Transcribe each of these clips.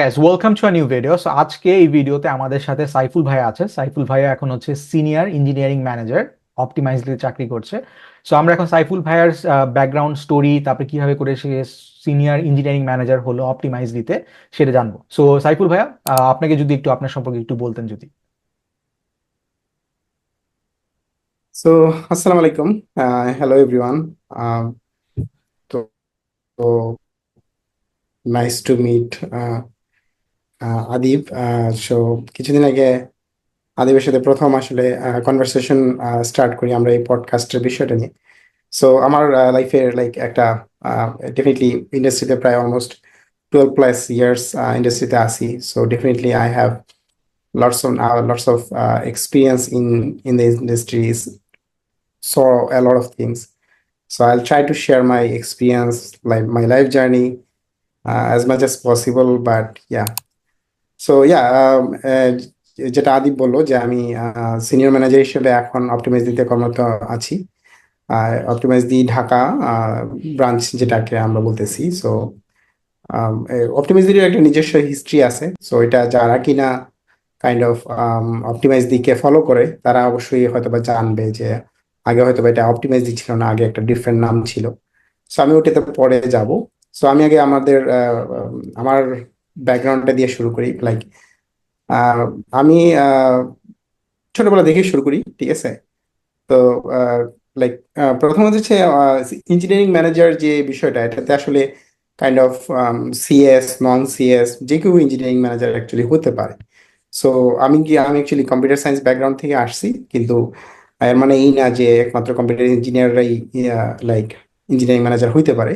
Guys, welcome to a new video. So আজকে এই ভিডিওতে আমাদের সাথে সাইফুল ভাইয়া আছে। সাইফুল ভাইয়া এখন হচ্ছে সিনিয়র ইঞ্জিনিয়ারিং ম্যানেজার, অপটিমাইজলি চাকরি করছে। সো আমরা এখন সাইফুল ভাইয়ার ব্যাকগ্রাউন্ড স্টোরি, তারপরে কিভাবে করে সে সিনিয়র ইঞ্জিনিয়ারিং ম্যানেজার হলো অপটিমাইজলিতে, সেটা জানবো। সো সাইফুল ভাইয়া, আপনাকে যদি একটু আপনার সম্পর্কে একটু বলতেন যদি। সো আসসালামু আলাইকুম। Hello everyone. তো nice to meet Adib. So কিছুদিন আগে আদিবের সাথে প্রথম আসলে কনভারসেশন স্টার্ট করি আমরা এই পডকাস্টের বিষয়টা নিয়ে। সো আমার লাইফের লাইক একটা ডেফিনেটলি ইন্ডাস্ট্রিতে প্রায় অলমোস্ট 12 প্লাস ইয়ার্স ইন্ডাস্ট্রিতে আছি। So definitely I have lots of experience in the industries, so a lot of things. So I'll try to share my experience, like my life journey, as much as possible. But yeah, so yeah, যেটা আদিব বললো যে আমি senior manager হিসেবে এখন optimise দিতে কর্মরত আছি। Optimise দি Dhaka branch যেটাকে আমরা বলতেছি। সো অপটিমাইজের একটা নিজস্ব হিস্ট্রি আছে। সো এটা যারা কিনা কাইন্ড অফ অপটিমাইজ দিকে ফলো করে তারা অবশ্যই হয়তোবা জানবে যে আগে হয়তোবা এটা অপটিমাইজ দি ছিল না, আগে একটা ডিফারেন্ট নাম ছিল। সো আমি ওটাতে পরে যাব। সো আমি আগে আমার ব্যাকগ্রাউন্ডটা দিয়ে শুরু করি। লাইক আমি ছোটবেলা দেখে শুরু করি, ঠিক আছে? তো লাইক প্রথমত হচ্ছে ইঞ্জিনিয়ারিং ম্যানেজার যে বিষয়টা, এটাতে আসলে kind of CS non CS যে কেউ ইঞ্জিনিয়ারিং ম্যানেজার অ্যাকচুয়ালি হতে পারে। সো আমি অ্যাকচুয়ালি কম্পিউটার সায়েন্স ব্যাকগ্রাউন্ড থেকে আসছি, কিন্তু এর মানে এই না যে একমাত্র কম্পিউটার ইঞ্জিনিয়াররাই লাইক ইঞ্জিনিয়ারিং ম্যানেজার হইতে পারে।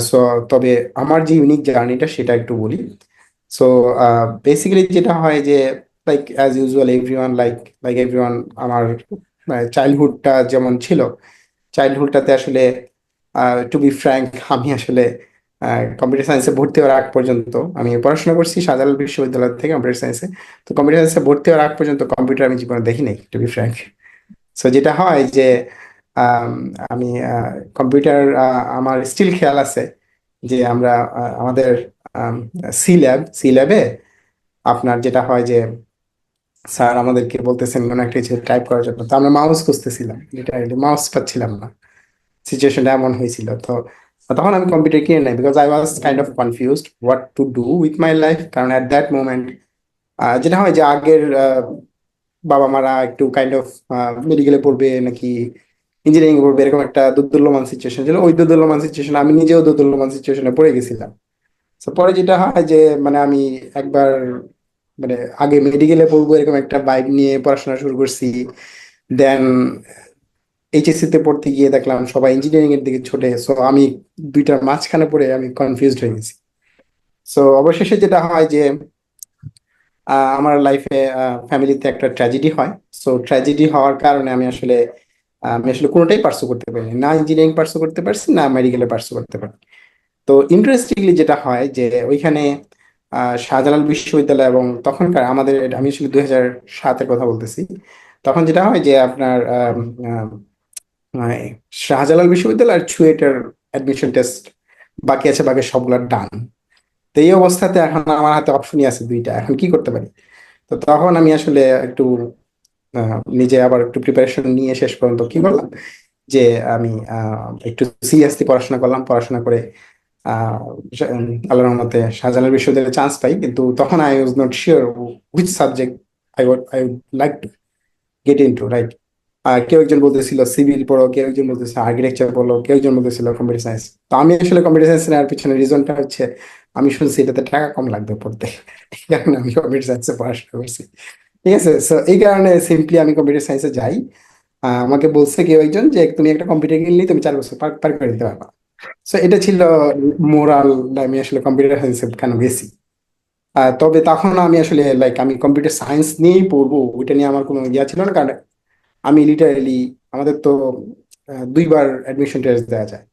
সো তবে আমার যে ইউনিক জার্নিটা সেটা একটু বলি। সো বেসিক্যালি যেটা হয় যে like as usual everyone like everyone, আমার চাইল্ডহুডটা যেমন ছিল, চাইল্ডহুডটাতে আসলে টু বি ফ্র্যাঙ্ক আমি আসলে কম্পিউটার সায়েন্সে ভর্তি হওয়ার আগ পর্যন্ত আমি পড়াশোনা করছি শাহজালাল বিশ্ববিদ্যালয় থেকে কম্পিউটার সায়েন্সে। তো কম্পিউটার সায়েন্সে ভর্তি হওয়ার আগ পর্যন্ত কম্পিউটার আমি জীবনে দেখি নাই, টু বি ফ্র্যাঙ্ক। সো যেটা হয় যে আম, আমি কম্পিউটার আমার স্টিল খেয়াল আছে যে আমরা আমাদের সি ল্যাবে আপনার যেটা হয় যে স্যার আমাদেরকে বলতেছেন কোনো একটা কিছু টাইপ করার জন্য, তো আমরা মাউস খুঁজতেছিলাম, লিটারালি মাউস পাচ্ছিলাম না। সিচুয়েশনটা এমন হয়েছিল। তো তখন আমি কম্পিউটার কিনে নাই, because I was kind of confused what to do with my life. কারণ অ্যাট দ্যাট মোমেন্ট যেটা হয় যে আগের বাবা মারা একটু কাইন্ড অফ মেডিকেলে পড়বে নাকি ইঞ্জিনিয়ারিং পড়বে, এরকম একটা দোদুল্যমান সিচুয়েশন ছিল। ওই দোদুল্যমান সিচুয়েশন আমি নিজেও দোদুল্যমান সিচুয়েশনে পড়ে গেছিলাম। তো পরে যেটা হয় যে মানে আমি একবার মানে আগে মেডিকেলে পড়বো এরকম একটা বাইক নিয়ে পড়াশোনা শুরু করছি। দেন এইচএসসি তে পড়তে গিয়ে দেখলাম সবাই ইঞ্জিনিয়ারিং এর দিকে ছোটে। সো আমি দুইটার মাঝখানে পড়ে আমি কনফিউজড হয়ে গেছি। সো অবশেষে যেটা হয় যে আমার লাইফে ফ্যামিলিতে একটা ট্র্যাজেডি হয়। সো ট্র্যাজেডি হওয়ার কারণে আমি আসলে কোনোটাই পার্সু করতে পারিনি, না ইঞ্জিনিয়ারিং পার্সু করতে পারছি না মেডিকেলে পার্সু করতে পারি। তো ইন্টারেস্টিংলি যেটা হয় যে ওইখানে শাহজালাল বিশ্ববিদ্যালয় এবং তখনকার আমাদের আমি আসলে 2007-এর কথা বলতেছি। তখন যেটা হয় যে আপনার মানে শাহজালাল বিশ্ববিদ্যালয় আর চুয়েটের অ্যাডমিশন টেস্ট বাকি আছে, বাকি সবগুলা ডান। তো এই অবস্থাতে এখন আমার হাতে অপশনই আছে দুইটা, এখন কি করতে পারি? তো তখন আমি আসলে একটু নিজে আবার একটু প্রিপারেশন নিয়ে শেষ পর্যন্ত কি করলাম যে আমি একটু সিরিয়াসলি পড়াশোনা করলাম। পড়াশোনা করে আহ আল্লাহর রহমতে শাহজালাল বিশ্ববিদ্যালয়ে চান্স পাই, কিন্তু তখন I was not sure which subject I would like to get in to, right? আর কেউ একজন বলতেছিল সিভিল পড়ো, কেউ একজন বলতেছিল আর্কিটেকচার পড়ো, কেউ একজন বলতেছিল কম্পিউটার সায়েন্স। তো আমি আসলে কম্পিউটার সায়েন্স নেওয়ার পিছনে রিজনটা হচ্ছে আমি শুনছি এটাতে টাকা কম লাগবে পড়তে, এই কারণে আমি কম্পিউটার সায়েন্সে পড়াশোনা করছি। ঠিক আছে, সো এই কারণে সিম্পলি আমি কম্পিউটার সায়েন্সে যাই। আমাকে বলছে কেউ একজন যে তুমি একটা কম্পিউটার কিনলেই তুমি 4 বছর পার পার করে দিতে পারবা। সো এটা ছিল মোরাল, আমি আসলে কম্পিউটার সায়েন্সে কেন গেছি। তবে তখন আমি আসলে লাইক আমি কম্পিউটার সায়েন্স নিয়েই পড়বো ওইটা নিয়ে আমার কোনো ইয়া ছিল না। কারণ আমি লিটারেলি আমাদের তো দুইবার অ্যাডমিশন টেস্ট দেওয়া যায়।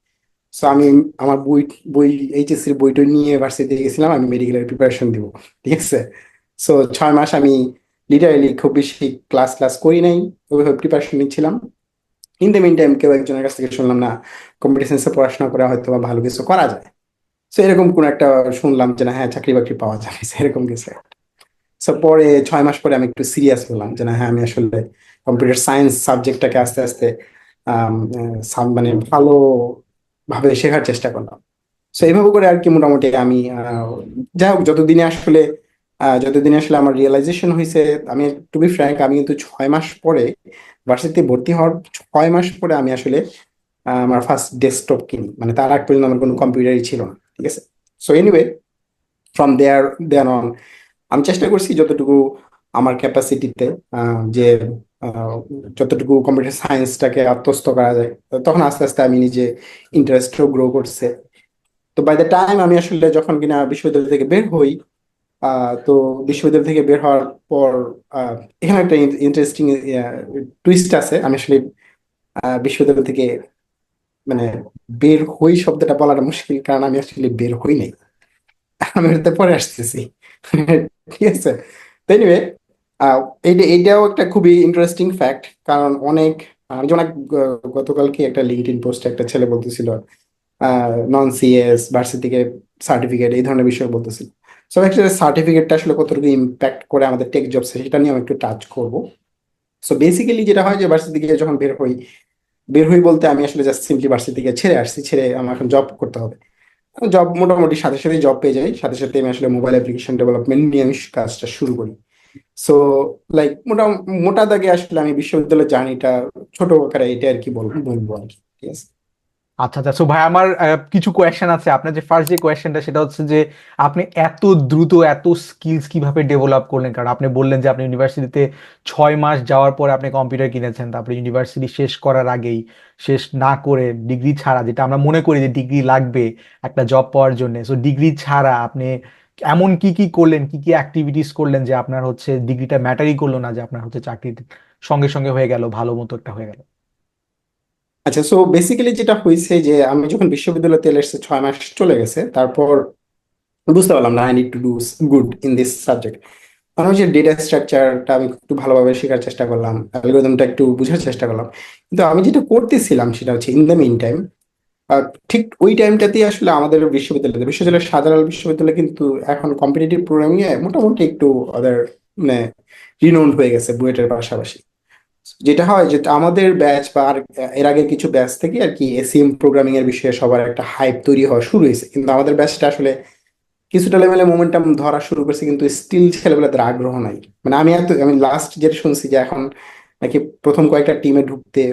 সো আমি আমার বই বই এইচএসসির বইটা নিয়ে ভার্সিটিতে গেছিলাম আমি মেডিকেলের প্রিপারেশন দিব, ঠিক আছে? সো 6 মাস আমি লিটারেলি খুব বেশি ক্লাস ক্লাস করি নাই, ওইভাবে প্রিপারেশন নিচ্ছিলাম। ইন দ্য মিন টাইম কেউ একজনের কাছ থেকে শুনলাম না কম্পিউটার সায়েন্সে পড়াশোনা করা হয়তো বা ভালো কিছু করা যায়। সো এরকম কোন একটা শুনলাম যে না হ্যাঁ চাকরি বাকরি পাওয়া যাবে, so এরকম কিছু। সো পরে 6 মাস পরে আমি একটু সিরিয়াস হলাম যে না হ্যাঁ আমি আসলে কম্পিউটার সায়েন্স সাবজেক্টটাকে আস্তে আস্তে মানে ভালো ভাবে শেখার চেষ্টা করলাম। সো এইভাবে করে আর কি মোটামুটি আমি যাই হোক যতদিনে আসলে আমার রিয়েলাইজেশন হয়েছে, আমি টু বি ফ্র্যাঙ্ক আমি কিন্তু 6 মাস পরে ভার্সিটিতে ভর্তি হওয়ার 6 মাস পরে আমি আসলে আমার ফার্স্ট ডেস্কটপ কিনি, মানে তার আগ পর্যন্ত আমার কোনো কম্পিউটারই ছিল না, ঠিক আছে। So anyway from there on আমি চেষ্টা করছি যতটুকু আমার ক্যাপাসিটিতে, যে আহ, যতটুকু কম্পিউটার সায়েন্সটাকে আত্মস্থ করা যায়। তো তখন আস্তে আস্তে আমি নিজে ইন্টারেস্টও গ্রো করছে। তো বাই দ্য টাইম আমি আসলে যখন কিনা বিশ্ববিদ্যালয় থেকে বের হই, তো বিশ্ববিদ্যালয় থেকে বের হওয়ার পর এখানে একটা ইন্টারেস্টিং টুইস্ট আছে। আমি আসলে বিশ্ববিদ্যালয় থেকে মানে বের হই শব্দটা বলাটা মুশকিল, কারণ আমি আসলে বের হই নাই। আমি ওটাতে পরে আসতেছি। ঠিক আছে। তো এনিওয়ে এইটাও একটা খুবই ইন্টারেস্টিং ফ্যাক্ট, কারণ অনেক যেমন গতকালকে একটা লিঙ্কডইন পোস্টে একটা ছেলে বলতেছিল নন সিএস ভার্সিটি থেকে সার্টিফিকেট এই ধরনের বিষয় বলতেছিল। সো অ্যাকচুয়ালি সার্টিফিকেটটা আসলে কতটুকু ইম্প্যাক্ট করে আমাদের টেক জবসে সেটা নিয়ে আমি একটু টাচ করবো। সো বেসিক্যালি যেটা হয় যে ভার্সিটি থেকে যখন বের হই বলতে আমি আসলে জাস্ট সিম্পলি ভার্সিটি থেকে ছেড়ে আমার এখন জব করতে হবে। জব মোটামুটি সাথে সাথে জব পেয়ে যাই, সাথে সাথে আমি আসলে মোবাইল অ্যাপ্লিকেশন ডেভেলপমেন্ট নিয়ে আমি কাজটা শুরু করি। সো লাইক মোটা দাগে আসলে আমি বিশ্ববিদ্যালয়ের জার্নিটা ছোট আকারে এটা আর কি বলবো আর কি। ঠিক আছে। আচ্ছা আচ্ছা, সো ভাই আমার কিছু কোয়েশ্চেন আছে। আপনার যে ফার্স্ট যে কোয়েশ্চেনটা সেটা হচ্ছে যে আপনি এত দ্রুত এত স্কিলস কিভাবে ডেভেলপ করলেন? কারণ আপনি বললেন যে আপনি ইউনিভার্সিটিতে 6 মাস যাওয়ার পরে আপনি কম্পিউটার কিনেছেন, তারপরে ইউনিভার্সিটি শেষ করার আগেই, শেষ না করে ডিগ্রি ছাড়া, যেটা আমরা মনে করি যে ডিগ্রি লাগবে একটা জব পাওয়ার জন্য, সো ডিগ্রি ছাড়া আপনি এমন কি কি করলেন, কি কি অ্যাক্টিভিটিস করলেন যে আপনার হচ্ছে ডিগ্রিটা ম্যাটারই করলো না, যে আপনার হচ্ছে চাকরি সঙ্গে সঙ্গে হয়ে গেল, ভালো মতো একটা হয়ে গেল? আচ্ছা, সো বেসিক্যালি যেটা হয়েছে যে আমি যখন বিশ্ববিদ্যালয়ে চলে এসেছে 6 মাস চলে গেছে, তারপর বুঝতে পারলাম না I need to do good in this subject. আমি যে ডেটা স্ট্রাকচারটা আমি একটু ভালোভাবে শেখার চেষ্টা করলাম, অ্যালগোরিদমটা একটু বোঝার চেষ্টা করলাম। কিন্তু আমি যেটা করতেছিলাম সেটা হচ্ছে ইন দ্য মিন টাইম, ঠিক ওই টাইমটাতেই আসলে আমাদের বিশ্ববিদ্যালয় শাহজালাল বিশ্ববিদ্যালয় কিন্তু এখন কম্পিটিটিভ প্রোগ্রামিং এ মোটামুটি একটু ওদের মানে রিনোন্ড হয়ে গেছে বুয়েটের পাশাপাশি। যেটা হয় যে আমাদের ব্যাচ বা এর আগে কিছু ব্যাচ থেকে আর কি এসিএম প্রোগ্রামিং এর বিষয়ে সবার একটা হাইপ তৈরি হওয়া শুরু হয়েছে, কিন্তু আমাদের ব্যাচটা আসলে কিছুটা লেভেলে মোমেন্টাম ধরা শুরু করছে, কিন্তু স্টিল ছেলেবেলাদের আগ্রহ নাই। মানে আমি লাস্ট যেটা শুনছি যে এখন নাকি প্রথম কয়েকটা টিমে ঢুকতে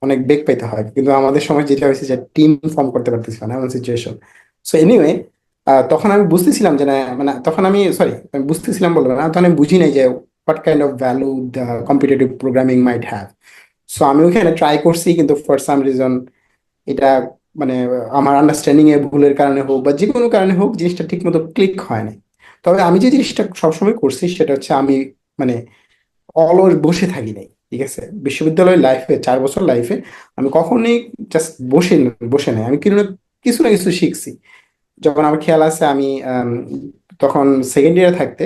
অনেক বেগ পেতে হয়, কিন্তু আমাদের সময় যেটা হয়েছে যে টিম ফর্ম করতে পারতেছিল না, এমন সিচুয়েশন। সো এনিওয়ে তখন আমি বুঝতেছিলাম যে না, মানে তখন আমি বুঝতেছিলাম বলবো না, তখন আমি বুঝি নাই যে what kind of value the competitive programming might have. So আমি ওখানে ট্রাই করছি, কিন্তু ফর সাম রিজন এটা মানে আমার আন্ডারস্ট্যান্ডিং এর ভুলের কারণে হোক বা যে কোনো কারণে হোক জিনিসটা ঠিক মতো ক্লিক হয় না। তবে আমি যে জিনিসটা সবসময় করছি সেটা হচ্ছে আমি মানে অলস বসে থাকি নাই, ঠিক আছে। বিশ্ববিদ্যালয় লাইফে 4 বছর লাইফে আমি কখনোই জাস্ট বসে নাই, আমি কিছু না কিছু শিখছি। যখন আমার খেয়াল আছে আমি তখন সেকেন্ড ইয়ারে থাকতে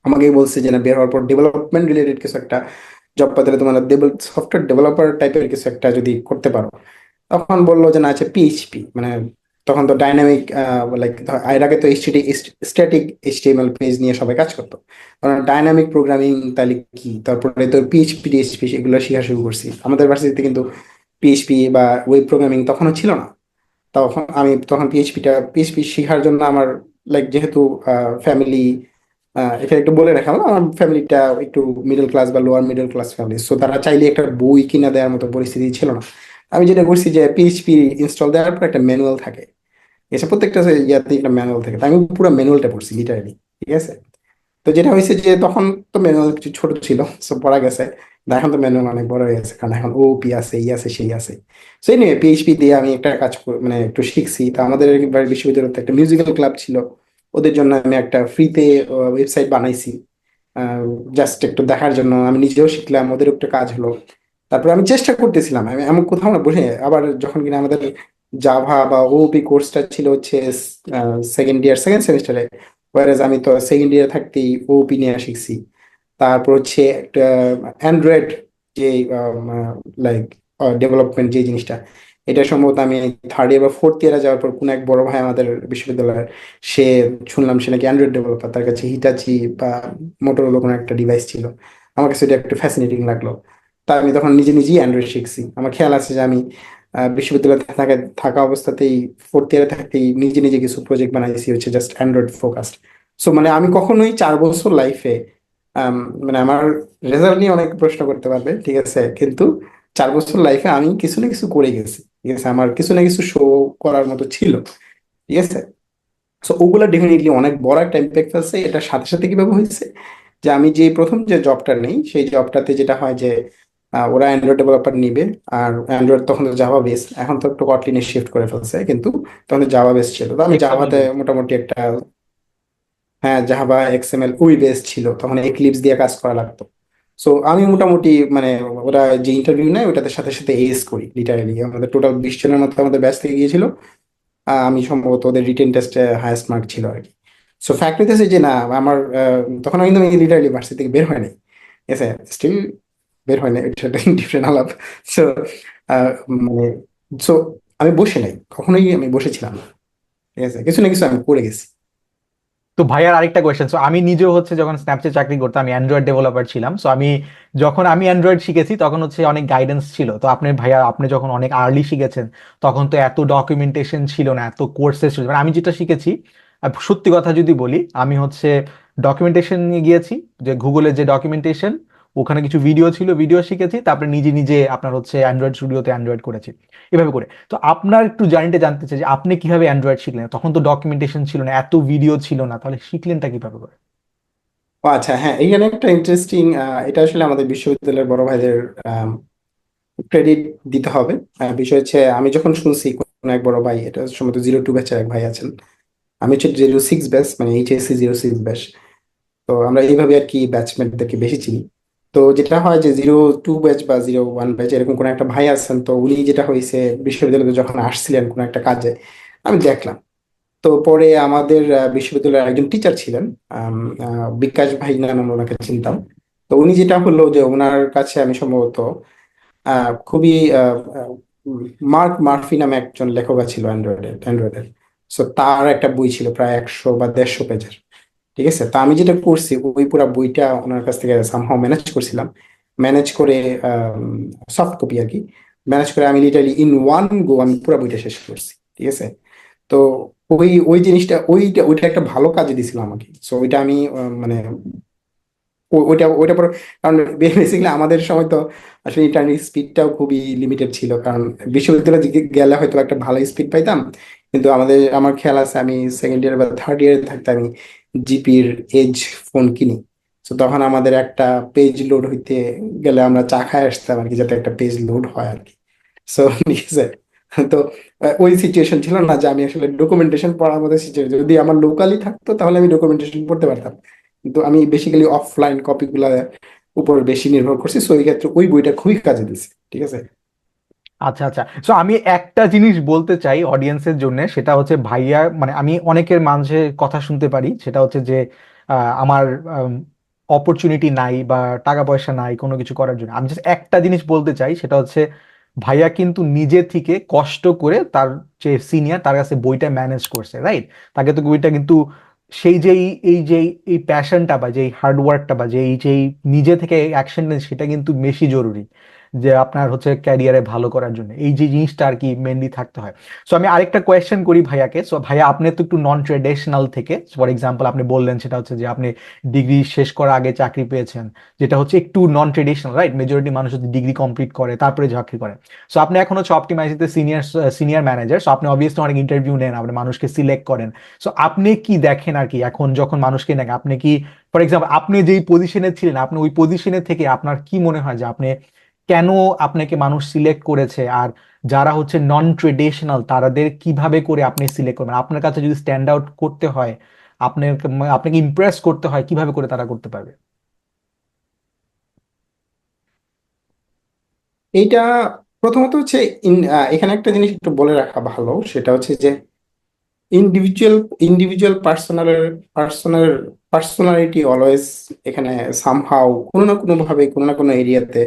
আমাকে বলছে যে না বের হওয়ার পর ডেভেলপমেন্ট রিলেটেড কিছু একটা জব পেতে হলে তোমার সফটওয়্যার ডেভেলপার টাইপের কিছু একটা যদি করতে পারো। তখন বললো যে না আচ্ছা পিএইচপি, মানে তখন তো ডাইনামিক লাইক এর আগে তো স্ট্যাটিক এইচটিএমএল পেজ নিয়ে সবাই কাজ করতো। ডাইনামিক প্রোগ্রামিং তাহলে কি, তারপরে তো পিএইচপি টিএইচপি এগুলো শেখা শুরু করছি। আমাদের ভার্সিটিতে কিন্তু পিএইচপি বা ওয়েব প্রোগ্রামিং তখনও ছিল না। তখন পিএইচপি শেখার জন্য আমার লাইক যেহেতু ফ্যামিলি, এখানে একটু বলে রাখা হলো আমার ফ্যামিলিটা একটু মিডল ক্লাস বা lower middle class family, so তারা চাইলে একটা বই কিনে দেওয়ার মতো পরিস্থিতি ছিল না। আমি যেটা করছি যে পিএইচপি ইনস্টল দেওয়ার পর একটা ম্যানুয়াল থাকে, এসে প্রত্যেকটা ইয়াতে একটা ম্যানুয়াল থাকে, তো আমি পুরো ম্যানুয়ালটা পড়ছি লিটারালি। ঠিক আছে। তো যেটা হয়েছে যে তখন তো ম্যানুয়াল কিছু ছোট ছিল, সব পড়া গেছে। এখন তো ম্যানুয়াল অনেক বড় হয়ে গেছে, কারণ এখন ওপি আছে, ই আছে, সেই আছে। সেই নিয়ে পিএইচপি দিয়ে আমি একটা মানে একটু শিখছি। তো আমাদের এবার বিশ্ববিদ্যালয়ে একটা মিউজিক্যাল ক্লাব ছিল, ওদের জন্য আমি একটা ফ্রিতে ওয়েবসাইট বানাইছি, জাস্ট একটু দেখার জন্য। আমি নিজেও শিখলাম, ওদের একটা কাজ হলো। তারপরে আমি চেষ্টা করতেছিলাম, আমি এমন কোথাও না বসে। আবার যখন কিনা আমাদের জাভা বা ওপি কোর্সটা ছিল হচ্ছে সেকেন্ড সেমিস্টারে, ওয়ারেজ আমি তো সেকেন্ড ইয়ারে থাকতেই ওপি নিয়ে শিখছি। তারপর হচ্ছে একটা অ্যান্ড্রয়েড যে লাইক ডেভেলপমেন্ট যে জিনিসটা, এটা সম্ভবত আমি থার্ড ইয়ার বা ফোর্থ ইয়ারে যাওয়ার পর কোনো এক বড় ভাই আমাদের বিশ্ববিদ্যালয়ের, সে শুনলাম সে নাকি অ্যান্ড্রয়েড ডেভেলপার, তার কাছে হিটাচি বা মোটরোলা কোনো একটা ডিভাইস ছিল। আমার কাছে এটা একটু ফ্যাসিনেটিং লাগলো। তা আমি তখন নিজে নিজেই অ্যান্ড্রয়েড শিখছি। আমার খেয়াল আছে যে আমি বিশ্ববিদ্যালয়ে থাকা থাকা অবস্থাতেই ফোর্থ ইয়ারে থাকতেই নিজে নিজে কিছু প্রজেক্ট বানাইছি হচ্ছে জাস্ট অ্যান্ড্রয়েড ফোকাসড। সো মানে আমি কখনোই 4 বছর লাইফে, মানে আমার রেজাল্ট নিয়ে অনেক প্রশ্ন করতে পারবে, ঠিক আছে, কিন্তু 4 বছর লাইফে আমি কিছু না কিছু করে গেছি, ঠিক আছে, আমার কিছু না কিছু শো করার মতো ছিল, ঠিক আছে। সো ওগুলা ডেফিনেটলি অনেক বড় একটা ইম্প্যাক্ট ফেলছে। এটার সাথে সাথে কিভাবে হয়েছে যে আমি যে প্রথম যে জবটা নেই সেই জবটাতে যেটা হয় যে ওরা অ্যান্ড্রয়েড ডেভেলপার নিবে। আর অ্যান্ড্রয়েড তখন তো জাভা বেস, এখন তো একটু কটলিনে শিফট করে ফেলছে, কিন্তু তখন জাভা বেস ছিল। তো আমি এক্সএমএল জাভাতে বেস। মোটামুটি একটা, হ্যাঁ, জাভা এক্সএমএল উই বেস ছিল, তখন এক্লিপস দিয়ে কাজ করা লাগতো। সো আমি মোটামুটি মানে ওরা যে ইন্টারভিউ নেয় ওটাতে সাথে সাথে এস করি লিটারালি। আমাদের টোটাল 20 জনের মতো আমাদের ব্যাচ থেকে গিয়েছিল। আমি সম্ভবত ওদের রিটেন টেস্টে হায়েস্ট মার্ক ছিল আর কি। সো ফ্যাক্ট হইতেছে যে না, আমার তখন আমি কিন্তু লিটারালি ভার্সিটি থেকে বের হয় নাই, ঠিক আছে, স্টিল বের হয় নাই, এটা ডিফারেন্ট আলাপ। সো মানে সো আমি বসে নাই, কখনোই আমি বসেছিলাম না, ঠিক আছে, কিছু না কিছু আমি করে গেছি। তো ভাইয়ার আরেকটা কোয়েশ্চেন, সো আমি নিজেও হচ্ছে যখন স্ন্যাপচ্যাট চাকরি করতাম আমি অ্যান্ড্রয়েড ডেভেলপার ছিলাম। সো আমি যখন আমি অ্যান্ড্রয়েড শিখেছি তখন হচ্ছে অনেক গাইডেন্স ছিল। তো আপনি ভাইয়া আপনি যখন অনেক আর্লি শিখেছেন তখন তো এত ডকুমেন্টেশন ছিল না, এত কোর্সেস ছিল না। মানে আমি যেটা শিখেছি, সত্যি কথা যদি বলি, আমি হচ্ছে ডকুমেন্টেশন নিয়ে গিয়েছি, যে গুগলের যে ডকুমেন্টেশন, ওখানে কিছু ভিডিও ছিল, ভিডিও শিখেছি, তারপরে নিজে নিজে আপনার হচ্ছে অ্যান্ড্রয়েড স্টুডিওতে অ্যান্ড্রয়েড করেছি, এভাবে করে। তো আপনার একটু জার্নিটা জানতে চাই যে আপনি কিভাবে অ্যান্ড্রয়েড শিখলেন, তখন তো ডকুমেন্টেশন ছিল না, এত ভিডিও ছিল না, তাহলে শিখলেনটা কিভাবে করে? ও আচ্ছা, হ্যাঁ, এইখানে একটা ইন্টারেস্টিং, এটা আসলে আমাদের বিশ্ববিদ্যালয়ের বড় ভাইদের ক্রেডিট দিতে হবে। বিষয় হচ্ছে আমি যখন শুনছি কোন এক বড় ভাই, এটা সম্ভবত 02 ব্যাচের এক ভাই আছেন, আমি হচ্ছে 06 ব্যাচ, মানে এইচএসসি 06 ব্যাচ। তো আমরা এইভাবে আর কি ব্যাচমেটদেরকে বেশি চিনি। তো যেটা হয় যে 02 ব্যাচ বা 01 ব্যাচ এরকম কোন একটা ভাই আছেন, তো উনি যেটা হয়েছে বিশ্ববিদ্যালয়ে যখন আসছিলেন কোন একটা কাজে, আমি দেখলাম। তো পরে আমাদের বিশ্ববিদ্যালয়ের একজন টিচার ছিলেন, বিকাশ ভাই নামে আমরা ওনাকে চিনতাম। তো উনি যেটা হলো যে ওনার কাছে আমি সম্ভবত খুবই মার্ক মার্ফি নামে একজন লেখক ছিল অ্যান্ড্রয়েডের। সো তার একটা বই ছিল প্রায় 100 বা 150 পেজের, ঠিক আছে। তো আমি যেটা করছি ওই পুরো বইটা ওনার কাছ থেকে সামহাও ম্যানেজ করছিলাম, ম্যানেজ করে সফট কপি আর কি, ম্যানেজ করে আমি লিটারালি ইন ওয়ান গো আমি পুরো বইটা শেষ করছি, ঠিক আছে। তো ওই ওই জিনিসটা ওইটা ওইটা একটা ভালো কাজে দিছিল আমাকে। সো ওইটা আমি মানে ওইটা ওইটা পরে, কারণ বেসিক্যালি আমাদের সময় তো আসলে ইন্টারনেট স্পিডটাও খুবই লিমিটেড ছিল, কারণ বিশ্ববিদ্যালয়ে গেলে হয়তো একটা ভালো স্পিড পাইতাম, কিন্তু আমার খেয়াল আছে আমি সেকেন্ড ইয়ার বা থার্ড ইয়ারে থাকতে আমি জিপির এজ ফোন কিনি। তো তখন আমাদের একটা পেজ লোড হইতে গেলে আমরা চা খায় আসতাম আর কি, যাতে একটা পেজ লোড হয় আর কি। সো ঠিক আছে। তো ওই সিচুয়েশন ছিল না যে আমি আসলে ডকুমেন্টেশন পড়ার মতো সিচুয়েশন, যদি আমার লোকালি থাকতো তাহলে আমি ডকুমেন্টেশন পড়তে পারতাম, কিন্তু আমি বেসিক্যালি অফলাইন কপিগুলা উপর বেশি নির্ভর করছি। সো এই ক্ষেত্রে ওই বইটা খুবই কাজে দিছে, ঠিক আছে। আচ্ছা আচ্ছা, সো আমি একটা জিনিস বলতে চাই অডিয়েন্সের জন্য, সেটা হচ্ছে ভাইয়া, মানে আমি অনেকের মাঝে কথা শুনতে পারি, সেটা হচ্ছে যে আমার অপরচুনিটি নাই বা টাকা পয়সা নাই কোনো কিছু করার জন্য। আমি জাস্ট একটা জিনিস বলতে চাই, সেটা হচ্ছে ভাইয়া কিন্তু নিজে থেকে কষ্ট করে তার যে সিনিয়র তার কাছে বইটা ম্যানেজ করছে, রাইট? তাকে তো বইটা কিন্তু সেই যে এই প্যাশনটা বা যেই হার্ডওয়ার্কটা বা যেই নিজে থেকে অ্যাকশন নেয়, সেটা কিন্তু বেশি জরুরি, যে আপনার হচ্ছে ক্যারিয়ারে ভালো করার জন্য এই যে জিনিসটা আর কি মেনলি থাকতে হয়। সো আমি আরেকটা কোয়েশ্চেন করি ভাইয়াকে। সো ভাইয়া, আপনি তো একটু নন ট্রেডিশনাল থেকে, ফর এক্সাম্পল আপনি বললেন সেটা হচ্ছে যে আপনি ডিগ্রি শেষ করার আগে চাকরি পেয়েছেন, যেটা হচ্ছে একটু নন ট্রেডিশনাল, রাইট? মেজরিটি মানুষ হচ্ছে ডিগ্রি কমপ্লিট করে তারপরে চাকরি করে। সো আপনি এখন হচ্ছে অপটিমাইজিতে সিনিয়র ম্যানেজার, সো আপনি অবভিয়াসলি অনেক ইন্টারভিউ নেন, আপনি মানুষকে সিলেক্ট করেন। সো আপনি কি দেখেন আর কি এখন যখন মানুষকে নেন, আপনি কি, ফর এক্সাম্পল আপনি যেই পজিশনে ছিলেন, আপনি ওই পজিশনে থেকে আপনার কি মনে হয় যে আপনি কেন, আপনাকে মানুষ সিলেক্ট করেছে, আর যারা হচ্ছে নন ট্রেডিশনাল তাদের কিভাবে করে আপনি সিলেক্ট করবেন? আপনার কাছে যদি স্ট্যান্ড আউট করতে হয়, আপনার আপনাকে ইমপ্রেস করতে হয়, কিভাবে করে তারা করতে পারবে? এইটা প্রথমত হচ্ছে এখানে একটা জিনিস একটু বলে রাখা ভালো, সেটা হচ্ছে যে individual individual personal personality always এখানে সামহাও কোনো না কোনো ভাবে কোনো না কোনো এরিয়াতে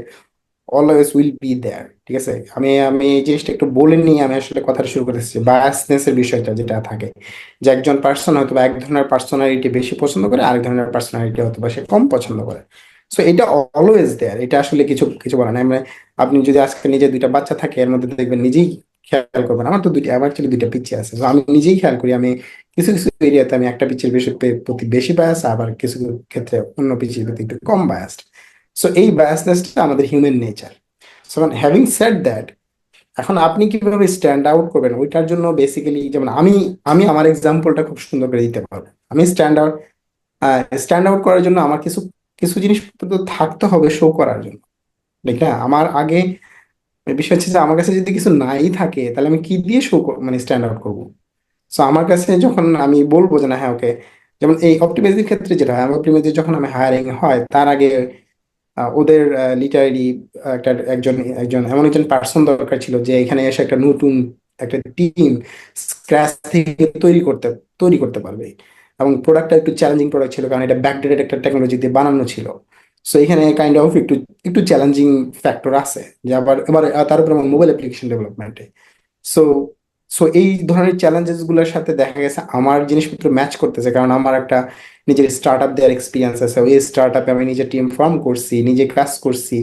অলওয়েজ উইল বি দেয়ার। ঠিক আছে, আমি আমি এই জিনিসটা একটু বলে নিয়ে আমি আসলে কথাটা শুরু করেছি, বায়াসনেস এর বিষয়টা যেটা থাকে, যে একজন পার্সন হয়তো বা এক ধরনের পার্সোনালিটি বেশি পছন্দ করে, আরেক ধরনের পার্সোনালিটি হয়তো বা সে কম পছন্দ করে। সো এটা অলওয়েজ দেয়ার, এটা আসলে কিছু কিছু বলে না। মানে আপনি যদি আজকে নিজে দুইটা বাচ্চা থাকে, এর মধ্যে দেখবেন নিজেই খেয়াল করবেন, আমার তো দুইটা, আমার অ্যাকচুয়ালি দুইটা পিচ্চি আছে, তো আমি নিজেই খেয়াল করি আমি কিছু কিছু এরিয়াতে আমি একটা পিচ্চির প্রতি বেশি বায়াস, আবার কিছু ক্ষেত্রে অন্য পিচ্চির প্রতি একটু কম বায়াসড। সো এই বায়াসনেসটা আমাদের human nature. So having said that, এখন আপনি কিভাবে স্ট্যান্ড আউট করবেন ওইটার জন্য বেসিক্যালি, যেমন আমি আমি আমার এক্সাম্পলটা খুব সুন্দর করে দিতে পারবো। আমি স্ট্যান্ড আউট করার জন্য আমার কিছু কিছু জিনিসপত্র থাকতে হবে শো করার জন্য। ঠিক না, আমার আগে বিষয় হচ্ছে যে আমার কাছে যদি কিছু নাই থাকে, তাহলে আমি কি দিয়ে মানে স্ট্যান্ড আউট করবো? সো আমার কাছে যখন আমি বলবো যে না, হ্যাঁ ওকে, যেমন এই অপটিমাইজের ক্ষেত্রে যেটা হয়, অপটিমাইজে যখন আমি হায়ারিং হয় তার আগে ওদের লিটারারি একটা একজন একজন এমন একজন পার্সন দরকার ছিল যে এখানে এসে একটা নতুন একটা টিম স্ক্র্যাচ থেকে তৈরি করতে পারবে। এবং প্রোডাক্টটা একটু চ্যালেঞ্জিং প্রোডাক্ট ছিল, কারণ এটা ব্যাকডেটেড একটা টেকনোলজি দিয়ে বানানো ছিল। সো এখানে কাইন্ড অফ একটু একটু চ্যালেঞ্জিং ফ্যাক্টর আছে, যে আবার এবার তার উপর আমার মোবাইল অ্যাপ্লিকেশন ডেভেলপমেন্টে। সো সো এই ধরনের চ্যালেঞ্জেস গুলোর সাথে দেখা গেছে আমার জিনিসপত্র ম্যাচ করতেছে, কারণ আমার একটা নিজের স্টার্ট আপ দেওয়ার এক্সপিরিয়েন্স আছে। ওই স্টার্ট আপে আমি নিজে টিম ফর্ম করছি, নিজে কাজ করছি,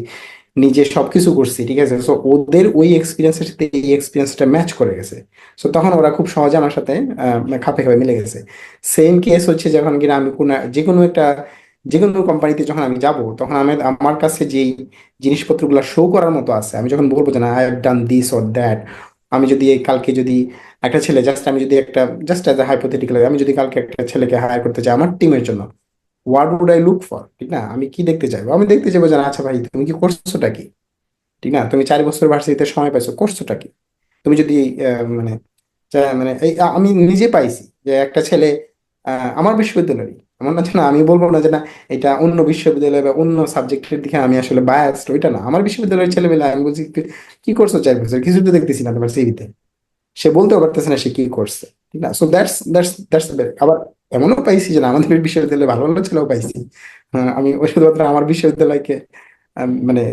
নিজে সবকিছু করছি। ঠিক আছে, সো ওদের ওই এক্সপিরিয়েন্সের সাথে এই এক্সপিরিয়েন্সটা ম্যাচ করে গেছে। সো তখন ওরা খুব সহজে আমার সাথে খাপে খাপে মিলে গেছে। সেম কেস হচ্ছে যখন কিনা আমি যে কোনো কোম্পানিতে যখন আমি যাব, তখন আমি আমার কাছে যেই জিনিসপত্রগুলো শো করার মতো আছে, আমি যখন বলবো যে না I have done this or that, আমি যদি কালকে যদি একটা ছেলে জাস্ট আমি যদি একটা জাস্ট অ্যাজ এ হাইপোথেটিক্যাল, আমি যদি কালকে একটা ছেলেকে হায়ার করতে চাই আমার টিমের জন্য, what would I look for? ঠিক না, আমি কি দেখতে চাইবো? আমি দেখতে চাইবো যে আচ্ছা ভাই, তুমি কি করছোটা কি? ঠিক না, তুমি 4 বছর ভার্সিটিতে সময় পাইছো, করছোটা কি? তুমি যদি মানে মানে এই আমি নিজে পাইছি যে একটা ছেলে আমার বিশ্ববিদ্যালয়, এমন না যে না, আমি বলবো না যে না এটা অন্য বিশ্ববিদ্যালয় বা অন্য সাবজেক্টের দিকে আমি আসলে বায়াসড, ওইটা না, আমার বিশ্ববিদ্যালয়ের ছেলেমেলে আমি বলছি কি করছো 4 বছর? কিছু তো দেখতেছি না তোমার সিভিতে। সে বলতেও পারতেছে না সে কি করছে। ঠিক না, সো দ্যাটস আবার এমনও পাইছি যে না, আমাদের বিশ্ববিদ্যালয়ে ভালো ভালো ছেলেও পাইছি। আমি ওই শুধুমাত্র আমার বিশ্ববিদ্যালয়কে মানে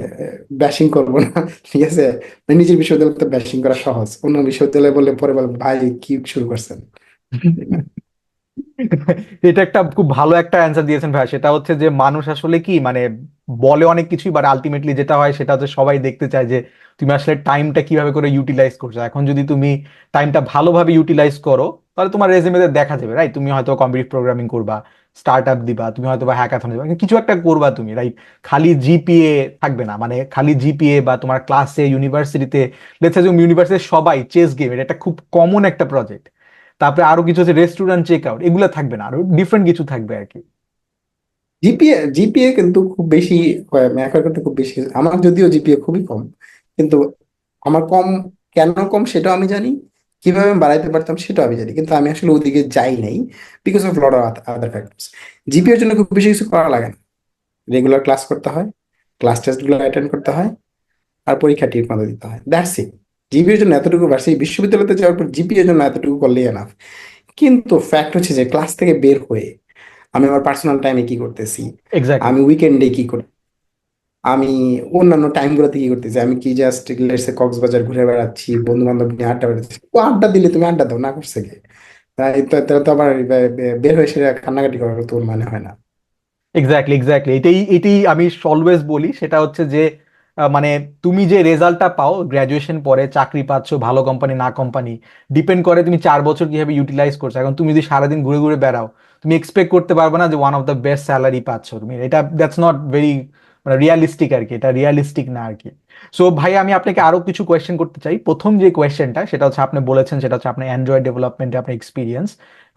ব্যাশিং করবো না। ঠিক আছে, মানে নিজের বিশ্ববিদ্যালয় তো ব্যাশিং করা সহজ, অন্য বিশ্ববিদ্যালয় বললে পরে বল ভাই কি শুরু করছেন। ঠিক না। এটা একটা খুব ভালো একটা অ্যান্সার দিয়েছেন ভাই। সেটা হচ্ছে যে মানুষ আসলে কি মানে বলে অনেক কিছুই, বাট আলটিমেটলি যেটা হয় সেটা হচ্ছে সবাই দেখতে চায় যে তুমি আসলে টাইমটা কিভাবে করে ইউটিলাইজ করছো। এখন যদি তুমি টাইমটা ভালোভাবে ইউটিলাইজ করো, তাহলে তোমার রেজিউমেতে দেখা যাবে, রাইট? তুমি হয়তো কম্পিটিটিভ প্রোগ্রামিং করবা, স্টার্ট আপ দিবা, তুমি হয়তো বা হ্যাকাথন দিবা, কিছু একটা করবা তুমি, রাইট? খালি জিপিএ থাকবে না, মানে খালি জিপিএ বা তোমার ক্লাসে ইউনিভার্সিটিতে, লেটস সে ইউনিভার্সিটির সবাই চেস গেম, এটা একটা খুব কমন একটা প্রজেক্ট। তারপরে আরো কিছু হচ্ছে রেস্টুরেন্ট চেক আউট, এগুলো থাকবে না, আরো ডিফারেন্ট কিছু থাকবে আর কি। জিপিএ কিন্তু খুব বেশি ম্যাটার করতে খুব বেশি, আমার যদিও জিপিএ খুবই কম, কিন্তু আমার কম কেন কম সেটাও আমি জানি, কিভাবে আমি বাড়াইতে পারতাম সেটাও আমি জানি, কিন্তু আমি আসলে ওদিকে যাই নাই because of lot of other factors. জিপিএর জন্য খুব বেশি কিছু করা লাগে না, রেগুলার ক্লাস করতে হয়, ক্লাস টেস্ট গুলো অ্যাটেন্ড করতে হয়, আর পরীক্ষা ঠিক মতো দিতে হয়, দ্যাটস ইট। জিপিএর জন্য এতটুকু, ভার্সিটি বিশ্ববিদ্যালয়তে যাওয়ার পর জিপিএর জন্য এতটুকু করলেই এনাফ। কিন্তু ফ্যাক্ট হচ্ছে যে ক্লাস থেকে বের হয়ে আমি আমার পার্সোনাল টাইমে কি করতেছি, এক্স্যাক্টলি। আমি উইকেন্ডে কি করি, আমি অন্যান্য টাইম গুলোতে কি করতেছি, আমি কি জাস্ট লেটসে কক্সবাজার ঘুরে বেড়াচ্ছি, বন্ধু বান্ধব নিয়ে আড্ডা বেড়াচ্ছি, ও আড্ডা দিলে তুমি আড্ডা দাও, না করছে কি? তাই তো, তারা তো আবার বের হয়ে সেটা কান্নাকাটি করার তো মানে হয় না। এক্স্যাক্টলি, এক্স্যাক্টলি, এটাই এটাই আমি অলওয়েজ বলি। সেটা হচ্ছে যে মানে তুমি যে রেজাল্টটা পাও গ্রাজুয়েশন পরে, চাকরি পাচ্ছ ভালো কোম্পানি না কোম্পানি, ডিপেন্ড করে তুমি 4 বছর কিভাবে ইউটিলাইজ করছো। এখন তুমি যদি সারাদিন ঘুরে ঘুরে বেড়াও, তুমি এক্সপেক্ট করতে পারবে না যে one of the best salary পাচ্ছ তুমি। এটা দ্যাটস নট ভেরি মানে রিয়ালিস্টিক আর কি, এটা রিয়ালিস্টিক না আর কি। সো ভাই আমি আপনাকে আরো কিছু কোয়েশ্চেন করতে চাই। প্রথম যে কোয়েশ্চেনটা সেটা হচ্ছে আপনি বলেছেন সেটা হচ্ছে আপনার অ্যান্ড্রয়েড ডেভেলপমেন্টে আপনার এক্সপিরিয়েন্স।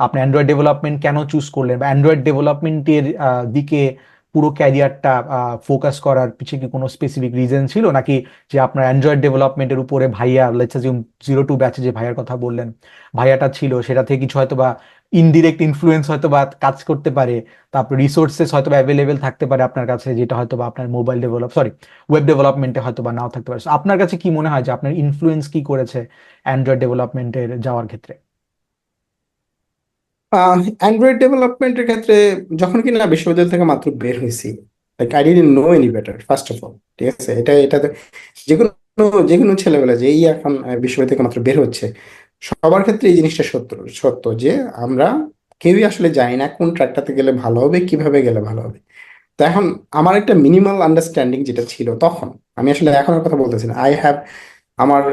আপনি অ্যান্ড্রয়েড ডেভেলপমেন্ট কেন চুজ করলেন, বা অ্যান্ড্রয়েড ডেভেলপমেন্টের দিকে পুরো ক্যারিয়ারটা ফোকাস করার পিছনে কি কোনো স্পেসিফিক রিজন ছিল, নাকি যে আপনার অ্যান্ড্রয়েড ডেভেলপমেন্টের উপরে ভাইয়া, লেটস অ্যাজিউম 02 ব্যাচে যে ভাইয়ার কথা বললেন, ভাইয়াটা ছিল, সেটা থেকে কিছু হয়তো বা ইনডিরেক্ট ইনফ্লুয়েন্স হয়তো বা কাজ করতে পারে। তারপর রিসোর্সেস হয়তো বা অ্যাভেলেবেল থাকতে পারে আপনার কাছে, যেটা হয়তো বা আপনার মোবাইল ডেভেলপ সরি ওয়েব ডেভেলপমেন্টে হয়তো বা নাও থাকতে পারে। So, আপনার কাছে কি মনে হয় যে আপনার ইনফ্লুয়েন্স কি করেছে অ্যান্ড্রয়েড ডেভেলপমেন্টের যাওয়ার ক্ষেত্রে? অ্যান্ড্রয়েড ডেভেলপমেন্টের ক্ষেত্রে যখন কিনা বিশ্ববিদ্যালয় থেকে মাত্র বের হয়েছি, like I didn't know any better first of all. ঠিক আছে, এটা তো যে কোনো যে কোনো ছেলেবেলা যেই এখন বিশ্ববিদ্যালয় থেকে মাত্র বের হচ্ছে, সবার ক্ষেত্রে এই জিনিসটা সত্য সত্য যে আমরা কেউই আসলে জানি না কোন ট্র্যাকটাতে গেলে ভালো হবে, কিভাবে গেলে ভালো হবে। তো এখন আমার একটা মিনিমাল আন্ডারস্ট্যান্ডিং যেটা ছিল তখন, আমি আসলে এখনের কথা বলতেছি না, আই হ্যাভ আমার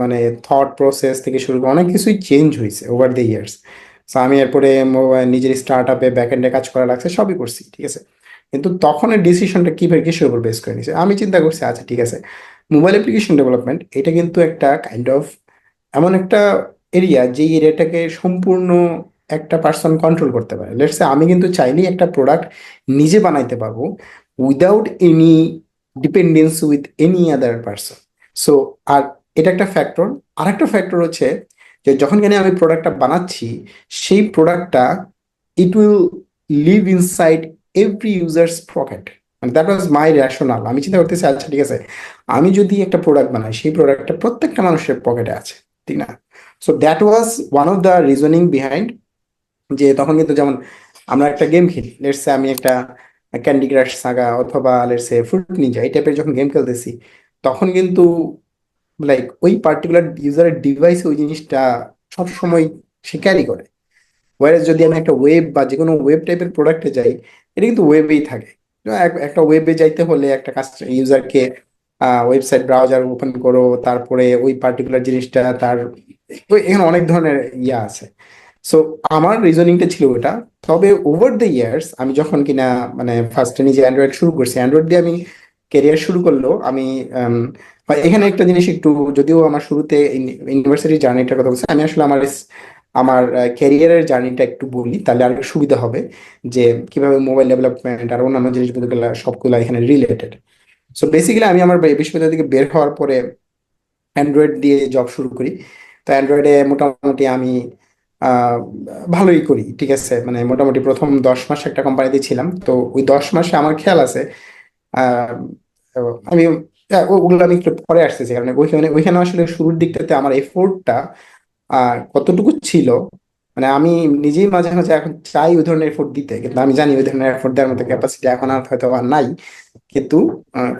মানে থট প্রসেস থেকে শুরু করে অনেক কিছুই চেঞ্জ হয়েছে ওভার দ্য ইয়ার্স। সো আমি এরপরে নিজের স্টার্ট আপে ব্যাক এন্ডে কাজ করা লাগছে, সবই করছি, ঠিক আছে। কিন্তু তখনের ডিসিশনটা কিভাবে কিসের উপর বেস করে নিয়েছে, আমি চিন্তা করছি আচ্ছা ঠিক আছে, মোবাইল অ্যাপ্লিকেশন ডেভেলপমেন্ট এটা কিন্তু একটা কাইন্ড অফ এমন একটা এরিয়া যে এরিয়াটাকে সম্পূর্ণ একটা পার্সন কন্ট্রোল করতে পারে। লেটস সে আমি কিন্তু চাইলেই একটা প্রোডাক্ট নিজে বানাইতে পারবো without any dependence with any other person. So আর এটা একটা ফ্যাক্টর। আর একটা ফ্যাক্টর হচ্ছে যে যখন কিনা আমি প্রোডাক্টটা বানাচ্ছি, সেই প্রোডাক্টটা it will live inside every users pocket. মানে দ্যাট ওয়াজ মাই রেশনাল। আমি চিন্তা করতেছি আচ্ছা ঠিক আছে, আমি যদি একটা প্রোডাক্ট বানাই, সেই প্রোডাক্টটা প্রত্যেকটা মানুষের পকেটে আছে, ঠিক না? So that was one of the reasoning behind. যে তখন কিন্তু যেমন আমরা একটা গেম খেলি, লেটস সে আমি একটা ক্যান্ডি ক্রাশ সাগা অথবা লেটস সে ফ্রুট নিনজা এই টাইপের যখন গেম খেলতেছি, তখন কিন্তু লাইক ওই পার্টিকুলার ইউজারের ডিভাইসে ওই জিনিসটা সবসময় সে ক্যারি করে। ওয়ারেস যদি আমি একটা ওয়েব বা যে কোনো ওয়েব টাইপের প্রোডাক্টে যাই, এটা কিন্তু ওয়েবেই থাকে। একটা ওয়েবে যাইতে হলে একটা ইউজারকে ওয়েবসাইট ব্রাউজার ওপেন করো, তারপরে ওই পার্টিকুলার জিনিসটা তার এখানে অনেক ধরনের ইয়া আছে। সো আমার রিজনিংটা ছিল ওটা। তবে ওভার দ্য ইয়ার্স আমি যখন কিনা মানে ফার্স্টে নিজে অ্যান্ড্রয়েড শুরু করছি, অ্যান্ড্রয়েড দিয়ে আমি ক্যারিয়ার শুরু করলেও আমি হয় এখানে একটা জিনিস একটু, যদিও আমার শুরুতে ইউনিভার্সিটি জার্নিটার কথা বলছি, আমি আসলে আমার ক্যারিয়ারের জার্নিটা একটু বলি তাহলে আর একটু সুবিধা হবে যে কিভাবে মোবাইল ডেভেলপমেন্ট আর অন্যান্য জিনিসগুলো সবগুলো এখানে রিলেটেড। সো বেসিক্যালি আমি আমার বিশ্ববিদ্যালয় থেকে বের হওয়ার পরে অ্যান্ড্রয়েড দিয়ে জব শুরু করি। তো অ্যান্ড্রয়েডে মোটামুটি আমি আহ, ভালোই করি, ঠিক আছে। মানে মোটামুটি প্রথম 10 মাস একটা কোম্পানিতে ছিলাম, তো ওই 10 মাসে আমার খেয়াল আছে আহ, আমি ওগুলো আমি একটু পরে আসতেছি, কারণ ওইখানে ওইখানে আসলে শুরুর দিকটাতে আমার এফোর্টটা কতটুকু ছিল, মানে আমি নিজেই মাঝে মাঝে এখন চাই ওই ধরনের এফোর্ট দিতে, কিন্তু আমি জানি ওই ধরনের এফোর্ট দেওয়ার মতো ক্যাপাসিটি এখন আর হয়তো আর নাই। কিন্তু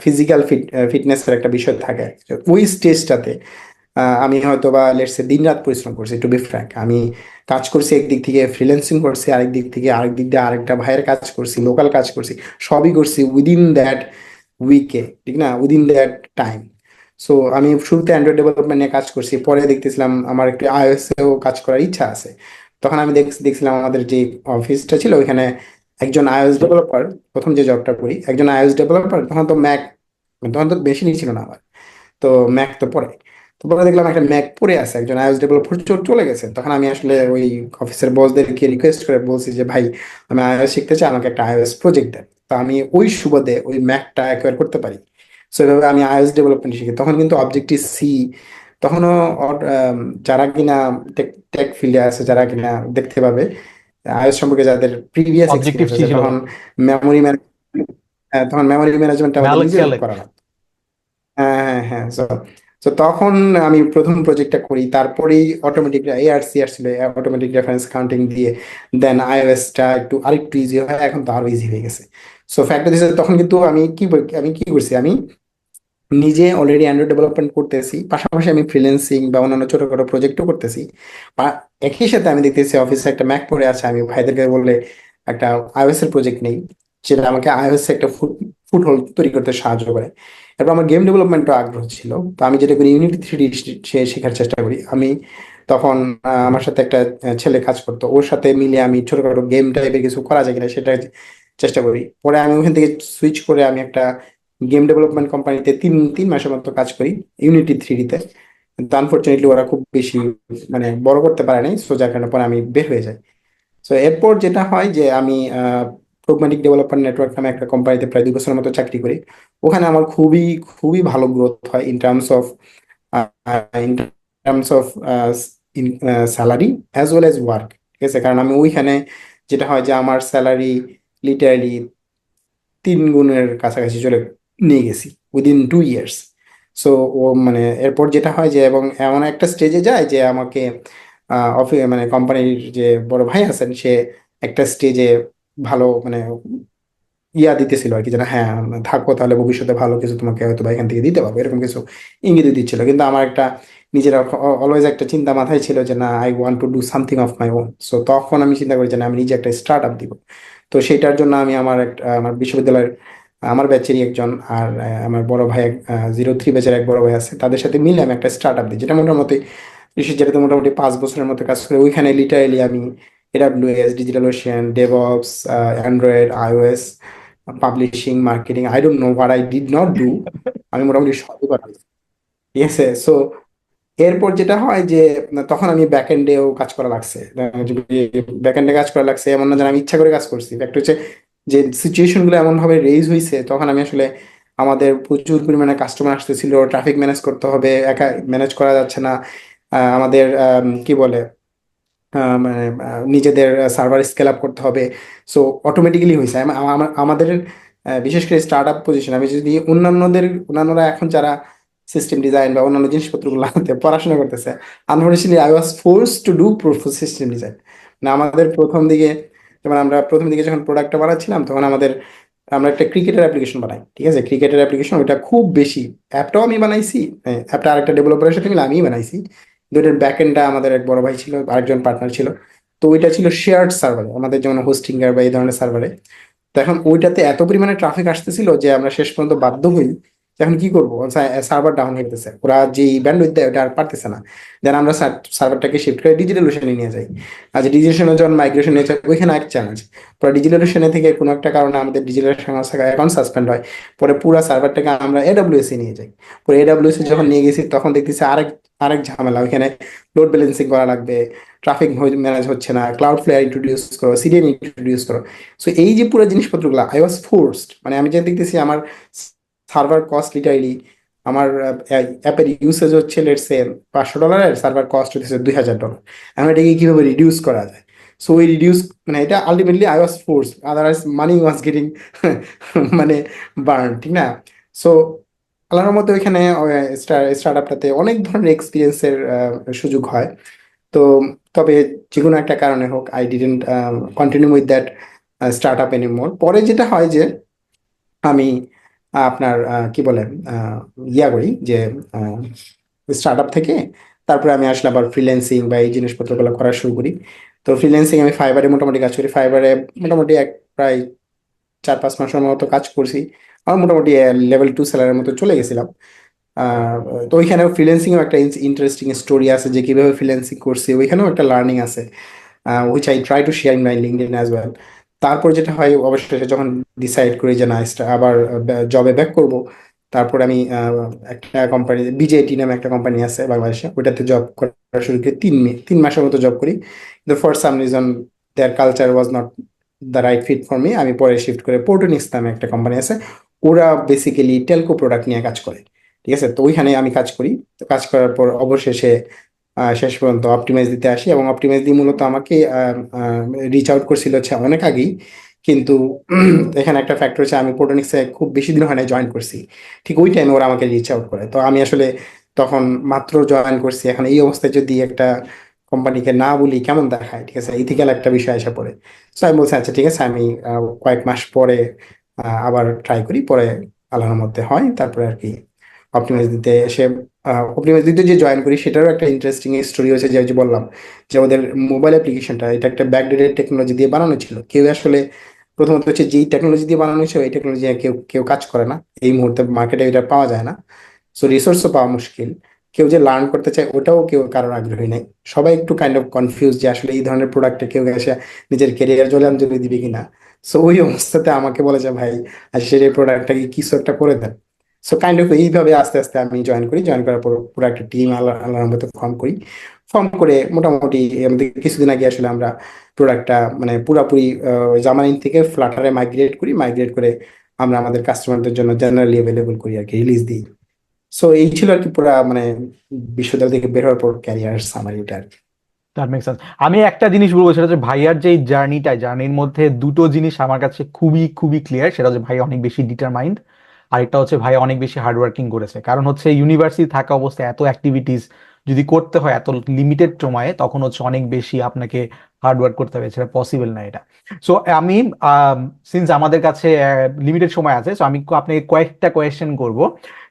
ফিজিক্যাল ফিটনেসের একটা বিষয় থাকে। তো ওই স্টেজটাতে আমি হয়তো বা লেটসে দিন রাত পরিশ্রম করছি, টু বি ফ্র্যাঙ্ক। আমি কাজ করছি একদিক থেকে, ফ্রিল্যান্সিং করছি আরেক দিক থেকে, আরেক দিক দিয়ে আরেকটা ভাইয়ের কাজ করছি, লোকাল কাজ করছি, সবই করছি উইদিন দ্যাট উইকে, ঠিক না, উইদিন দ্যাট টাইম। সো আমি শুরুতে অ্যান্ড্রয়েড ডেভেলপমেন্ট নিয়ে কাজ করছি, পরে দেখতেছিলাম আমার একটু iOS এও কাজ করার ইচ্ছা আছে। তখন আমি দেখছিলাম আমাদের যে অফিসটা ছিল ওইখানে একজন iOS ডেভেলপার, প্রথম যে জবটা করি একজন iOS ডেভেলপার, তখন তো ম্যাক, তখন তো বেশি ছিল না আমার, তো ম্যাক তো পরে। তো পরে দেখলাম একটা ম্যাক পড়ে আছে, একজন iOS ডেভেলপার চলে গেছে। তখন আমি আসলে ওই অফিসের বসদেরকে রিকোয়েস্ট করে বলছি যে ভাই আমি iOS শিখতে চাই, আমাকে একটা iOS প্রজেক্ট দেন। তো আমি ওই সুবাদে ওই ম্যাকটা অ্যাকোয়ার করতে পারি। সো এভাবে আমি iOS ডেভেলপমেন্ট শিখি। তখন কিন্তু অবজেক্টিভ সি তখনও যারা কিনা টেক টেক ফিল্ডে আছে, যারা কিনা দেখতে পাবে iOS সম্পর্কে যাদের প্রিভিয়াস অবজেক্টিভ এক্সপিরিয়েন্স সি আছে, ছিল তখন মেমোরি তখন মেমোরি ম্যানেজমেন্ট আমাদের ম্যালেক নিজেদের ক্যালেক। করা লাগতো। হ্যাঁ হ্যাঁ হ্যাঁ। তো তো তখন আমি প্রথম প্রজেক্টটা করি, তারপরেই অটোমেটিক এআরসি আসছিল, অটোমেটিক রেফারেন্স কাউন্টিং দিয়ে দেন আইওএসটা একটু আরেকটু ইজি হয়, এখন তো আরো ইজি হয়ে গেছে। সো ফ্যাক্ট দিস, তখন কিন্তু আমি কি করছি, আমি নিজে অলরেডি অ্যান্ড্রয়েড ডেভেলপমেন্ট করতেছি, পাশাপাশি আমি ফ্রিল্যান্সিং বা অন্যান্য ছোটখাটো প্রজেক্টও করতেছি। বা একই সাথে আমি দেখতেছি অফিসে একটা ম্যাক পড়ে আছে, আমি ভাইদেরকে বললে একটা iOS এর প্রজেক্ট নেই, যেটা আমাকে iOS এ একটা ফুটহোল্ড তৈরি করতে সাহায্য করে। এরপর আমার গেম ডেভেলপমেন্টও আগ্রহ ছিল, তো আমি যেটা করি ইউনিটি 3D শেখার চেষ্টা করি। আমি তখন আমার সাথে একটা ছেলে কাজ করতো, ওর সাথে মিলে আমি ছোটখাটো গেম টাইপের কিছু করা যায় কিনা সেটা চেষ্টা করি। পরে আমি ওখান থেকে সুইচ করে আমি একটা গেম ডেভেলপমেন্ট কোম্পানিতে তিন তিন মাসের মতো কাজ করি ইউনিটি 3D তে। কিন্তু আনফরচুনেটলি ওরা খুব বেশি মানে বড় করতে পারে নাই, সো যার কারণে পরে আমি বের হয়ে যাই। তো এরপর যেটা হয় যে আমি প্রগম্যাটিক ডেভেলপমেন্ট নেটওয়ার্ক নামে একটা কোম্পানিতে প্রায় 2 বছরের মতো চাকরি করি। ওখানে আমার খুবই খুবই ভালো গ্রোথ হয় in terms of in terms of salary as well as work, ঠিক আছে। কারণ আমি ওইখানে যেটা হয় যে আমার স্যালারি লিটারালি 3 গুণের কাছাকাছি চলে নিয়ে গেছি উইদিন 2 ইয়ার্স। সো ও মানে এরপর যেটা হয় যে এবং এমন একটা স্টেজে যায় যে আমাকে অফিস মানে কোম্পানির যে বড় ভাই আছেন, সে একটা স্টেজে ভালো মানে ইয়া দিতেছিল আর কি, যেন হ্যাঁ থাকো তাহলে ভবিষ্যতে ভালো কিছু তোমাকে হয়তো বা এখান থেকে দিতে পারবো, এরকম কিছু ইঙ্গিত দিচ্ছিল। কিন্তু আমার একটা নিজের অলওয়েজ একটা চিন্তা মাথায় ছিল যে না, I want to do something of my own. So তখন আমি চিন্তা করি যে না, আমি নিজে একটা স্টার্ট আপ দিব। তো সেটার জন্য আমি আমার বিশ্ববিদ্যালয়ের আমার ব্যাচেরই একজন আর আমার বড় ভাই 03 ব্যাচের এক বড় ভাই আছে, তাদের সাথে মিলে আমি একটা স্টার্ট আপ দিই, যেটাতে মোটামুটি 5 বছরের মতো কাজ করে। ওইখানে লিটারেলি আমি AWS, DigitalOcean, DevOps, Android, iOS, publishing, marketing, I don't know what I did not do, আমি মোটামুটি সবই করা হয়েছে। ঠিক আছে। সো এরপর যেটা হয় যে তখন আমি ব্যাক এন্ডেও কাজ করা লাগছে, ব্যাক এন্ডে কাজ করা লাগছে, এমন না যে আমি ইচ্ছা করে কাজ করছি। একটা হচ্ছে যে সিচুয়েশন গুলো এমন ভাবে রেইজ হয়েছে, তখন আমি আসলে আমাদের প্রচুর পরিমাণে কাস্টমার আসতেছিল, ট্রাফিক ম্যানেজ করতে হবে, একা ম্যানেজ করা যাচ্ছে না। আমাদের কি বলে মানে নিজেদের সার্ভার স্কেল আপ করতে হবে। সো অটোমেটিক্যালি হয়েছে আমাদের বিশেষ করে স্টার্ট আপ পজিশন। আমি যদি অন্যান্যরা এখন যারা সিস্টেম ডিজাইন বা অন্যান্য জিনিসপত্রগুলো হাতে পড়াশোনা করতেছে, unfortunately I was force to do system design. না আমাদের প্রথম দিকে, যেমন আমরা প্রথম দিকে যখন প্রোডাক্টটা বানাচ্ছিলাম, তখন আমরা একটা ক্রিকেটের অ্যাপ্লিকেশন বানাই, ঠিক আছে, ক্রিকেটের অ্যাপ্লিকেশন, ওটা খুব বেশি। অ্যাপটাও আমি বানাইছি, অ্যাপটা আরেকটা ডেভেলপারের সাথে মিলে আমিই বানাইছি। দুইটার ব্যাক এন্ডটা আমাদের এক বড় ভাই ছিল, আরেকজন পার্টনার ছিল। তো ওইটা ছিল শেয়ার্ড সার্ভারে, আমাদের যেমন হোস্টিং বা এই ধরনের সার্ভারে। তো এখন ওইটাতে এত পরিমাণে ট্রাফিক আসতেছিল যে আমরা শেষ পর্যন্ত বাধ্য হই যে এখন কি করবো, সার্ভার ডাউন হয়ে যেতেছে, ওরা যে ব্যান্ডউইথ দেয় ওটা আর পারতেছে না। দেন আমরা সার্ভারটাকে শিফট করে ডিজিটাল ওশানে নিয়ে যাই। আর যে ডিজিটাল যখন মাইগ্রেশন নিয়ে যায়, ওইখানে এক চ্যালেঞ্জ। পরে ডিজিটাল ওশানে থেকে কোনো একটা কারণে আমাদের ডিজিটাল অ্যাকাউন্ট সাসপেন্ড হয়। পরে পুরো সার্ভারটাকে আমরা AWS এ নিয়ে যাই। পরে AWS এ যখন নিয়ে গেছি, তখন দেখতেছি আরেক আরেক ঝামেলা, ওইখানে লোড ব্যালেন্সিং করা লাগবে, ট্রাফিক ম্যানেজ হচ্ছে না, ক্লাউড ফ্লেয়ার ইন্ট্রোডিউস করো, সিডিএন ইন্ট্রোডিউস করো। সো এই যে পুরো জিনিসপত্রগুলো আই ওয়াজ ফোর্সড, মানে আমি যে দেখতেছি আমার সার্ভার কস্ট লিটারলি, আমার অ্যাপের ইউসেজ হচ্ছে লেটস সে $500, সার্ভার কস্ট হচ্ছে $2000। এখন এটাকে কিভাবে রিডিউস করা যায়? সো ওই রিডিউস, মানে এটা ultimately I was force, otherwise money was getting মানে বার্ন, ঠিক না? সো আল্লাহর মতো ওইখানে স্টার্ট আপটাতে অনেক ধরনের এক্সপিরিয়েন্সের সুযোগ হয়। তো তবে যে কোনো একটা কারণে হোক, I didn't continue with that start up anymore. পরে যেটা হয় যে আমি আপনার কি বলে আহ, ইয়া করি যে স্টার্ট আপ থেকে তারপরে আমি আসলে আবার ফ্রিল্যান্সিং বা এই জিনিসপত্রগুলো করা শুরু করি। তো ফ্রিল্যান্সিং আমি ফাইবারে মোটামুটি কাজ করি। ফাইবারে মোটামুটি প্রায় 4-5 মাসের মতো কাজ করছি। আমার মোটামুটি লেভেল 2 স্যালারির মতো চলে গেছিলাম। আহ, তো ওইখানেও ফ্রিল্যান্সিংও একটা ইন্টারেস্টিং স্টোরি আছে, যে কিভাবে ফ্রিল্যান্সিং করছি ওইখানেও একটা লার্নিং আছে, which I try to share in my LinkedIn as well. তারপর যেটা হয়, অবশেষে যখন ডিসাইড করি যে না, আবার জবে ব্যাক করব, তারপর আমি একটা কোম্পানি, BJT নামে একটা কোম্পানি আছে বাংলাদেশে, ওইটাতে জব করা শুরু করি। 3 মাসের মতো জব করি, কিন্তু for some reason their culture was not the right fit for me. আমি পরে শিফট করে পোর্টোনিক্স নামে একটা কোম্পানি আছে, ওরা বেসিক্যালি টেলকো প্রোডাক্ট নিয়ে কাজ করে। ঠিক আছে, তো ওইখানে আমি কাজ করি। তো কাজ করার পর অবশেষে শেষ পর্যন্ত অপটিমাইজ দিতে আসি, এবং অপটিমাইজ দিয়ে মূলত আমাকে রিচ আউট করছিল হচ্ছে অনেক আগেই। কিন্তু এখানে একটা ফ্যাক্টর হচ্ছে, আমি পোর্টোনিক্সে খুব বেশি দিন হয় না জয়েন করছি, ঠিক ওই টাইমে ওরা আমাকে রিচ আউট করে। তো আমি আসলে তখন মাত্র জয়েন করছি, এখন এই অবস্থায় যদি একটা কোম্পানিকে না বলি কেমন দেখায়, ঠিক আছে, ইথিক্যাল একটা বিষয় এসে পড়ে। তো আমি বলছি আচ্ছা ঠিক আছে, আমি কয়েক মাস পরে আবার ট্রাই করি। পরে আল্লাহর মধ্যে হয়, তারপরে আর কি অপটিমাইজ দিতে এসে অপটিমাইজ দিতে যে জয়েন করি, সেটারও একটা ইন্টারেস্টিং স্টোরি হয়েছে। যে যে বললাম যে আমাদের মোবাইল অ্যাপ্লিকেশনটা, এটা একটা ব্যাকডেটেড টেকনোলজি দিয়ে বানানো ছিল। কেউ আসলে প্রথমত হচ্ছে যেই টেকনোলজি দিয়ে বানানো হয়েছে, এই টেকনোলজি কেউ কেউ কাজ করে না, এই মুহূর্তে মার্কেটে এটা পাওয়া যায় না। সো রিসোর্সও পাওয়া মুশকিল। কেউ যে লার্ন করতে চায়, ওটাও কেউ কারোর আগ্রহী নেই। সবাই একটু কাইন্ড অফ কনফিউজ যে আসলে এই ধরনের প্রোডাক্টে কেউ এসে নিজের ক্যারিয়ার জলাঞ্জলি দিবে কিনা। সো ওই অবস্থাতে আমাকে বলে যে ভাই, আসলে এই প্রোডাক্টটাকে কিছু একটা করে দেন। সো কাইন্ড অফ এইভাবে আস্তে আস্তে আমি জয়েন করি। জয়েন করার পর পুরো একটা টিম আল্লাহর মতো ফর্ম করি। ফর্ম করে মোটামুটি আমাদের কিছুদিন আগে আসলে আমরা প্রোডাক্টটা মানে পুরাপুরি জামানিন থেকে ফ্লাটারে মাইগ্রেট করি। মাইগ্রেট করে আমরা আমাদের কাস্টমারদের জন্য জেনারেলি অ্যাভেলেবল করি আর কি, রিলিজ দিই। সো এই ছিল আর কি পুরা মানে বিশ্ববিদ্যালয় থেকে বের হওয়ার পর ক্যারিয়ার সামারিটা আর কি। That make sense. আমি একটা জিনিস বলবো, সেটা হচ্ছে ভাইয়ার যে জার্নির মধ্যে দুটো জিনিস আমার কাছে খুবই খুবই ক্লিয়ার। সেটা হচ্ছে ভাই অনেক বেশি ডিটারমাইন্ড, আরেকটা হচ্ছে ভাই অনেক বেশি হার্ডওয়ার্কিং করেছে। কারণ হচ্ছে ইউনিভার্সিটি থাকা অবস্থায় এত অ্যাক্টিভিটিস, যদি করতে হয় এত লিমিটেড সময়ে, তখন হচ্ছে অনেক বেশি আপনাকে হার্ড ওয়ার্ক করতে হবে, সেটা পসিবল না এটা। সো আমি, সিন্স আমাদের কাছে লিমিটেড সময় আছে, সো আমি আপনাকে কয়েকটা কোয়েশ্চেন করব।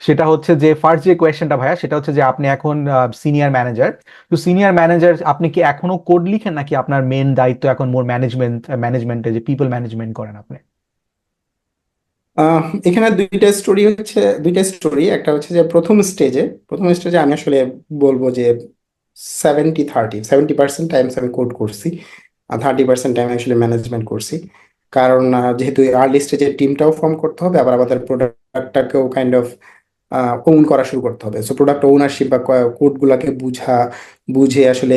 সেটা হচ্ছে যে ফার্স্ট যে কোয়েশ্চেনটা ভাইয়া, সেটা হচ্ছে যে আপনি এখন সিনিয়র ম্যানেজার। তো সিনিয়র ম্যানেজার, আপনি কি এখনো কোড লিখেন, নাকি আপনার মেন দায়িত্ব এখন মোর ম্যানেজমেন্টে, যে পিপল ম্যানেজমেন্ট করেন আপনি? এখানে দুইটা স্টোরি। একটা হচ্ছে যে প্রথম স্টেজে আমি আসলে বলবো যে 70-30, 70% টাইমস আমি কোড করছি, আর 30% টাইম আসলে ম্যানেজমেন্ট করছি। কারণ যেহেতু আর্লি স্টেজে টিমটাও ফর্ম করতে হবে, আবার আমাদের প্রোডাক্টটাকেও কাইন্ড অফ ওন করা শুরু করতে হবে। সো প্রোডাক্ট ওনারশিপ বা কোড গুলাকে বুঝে আসলে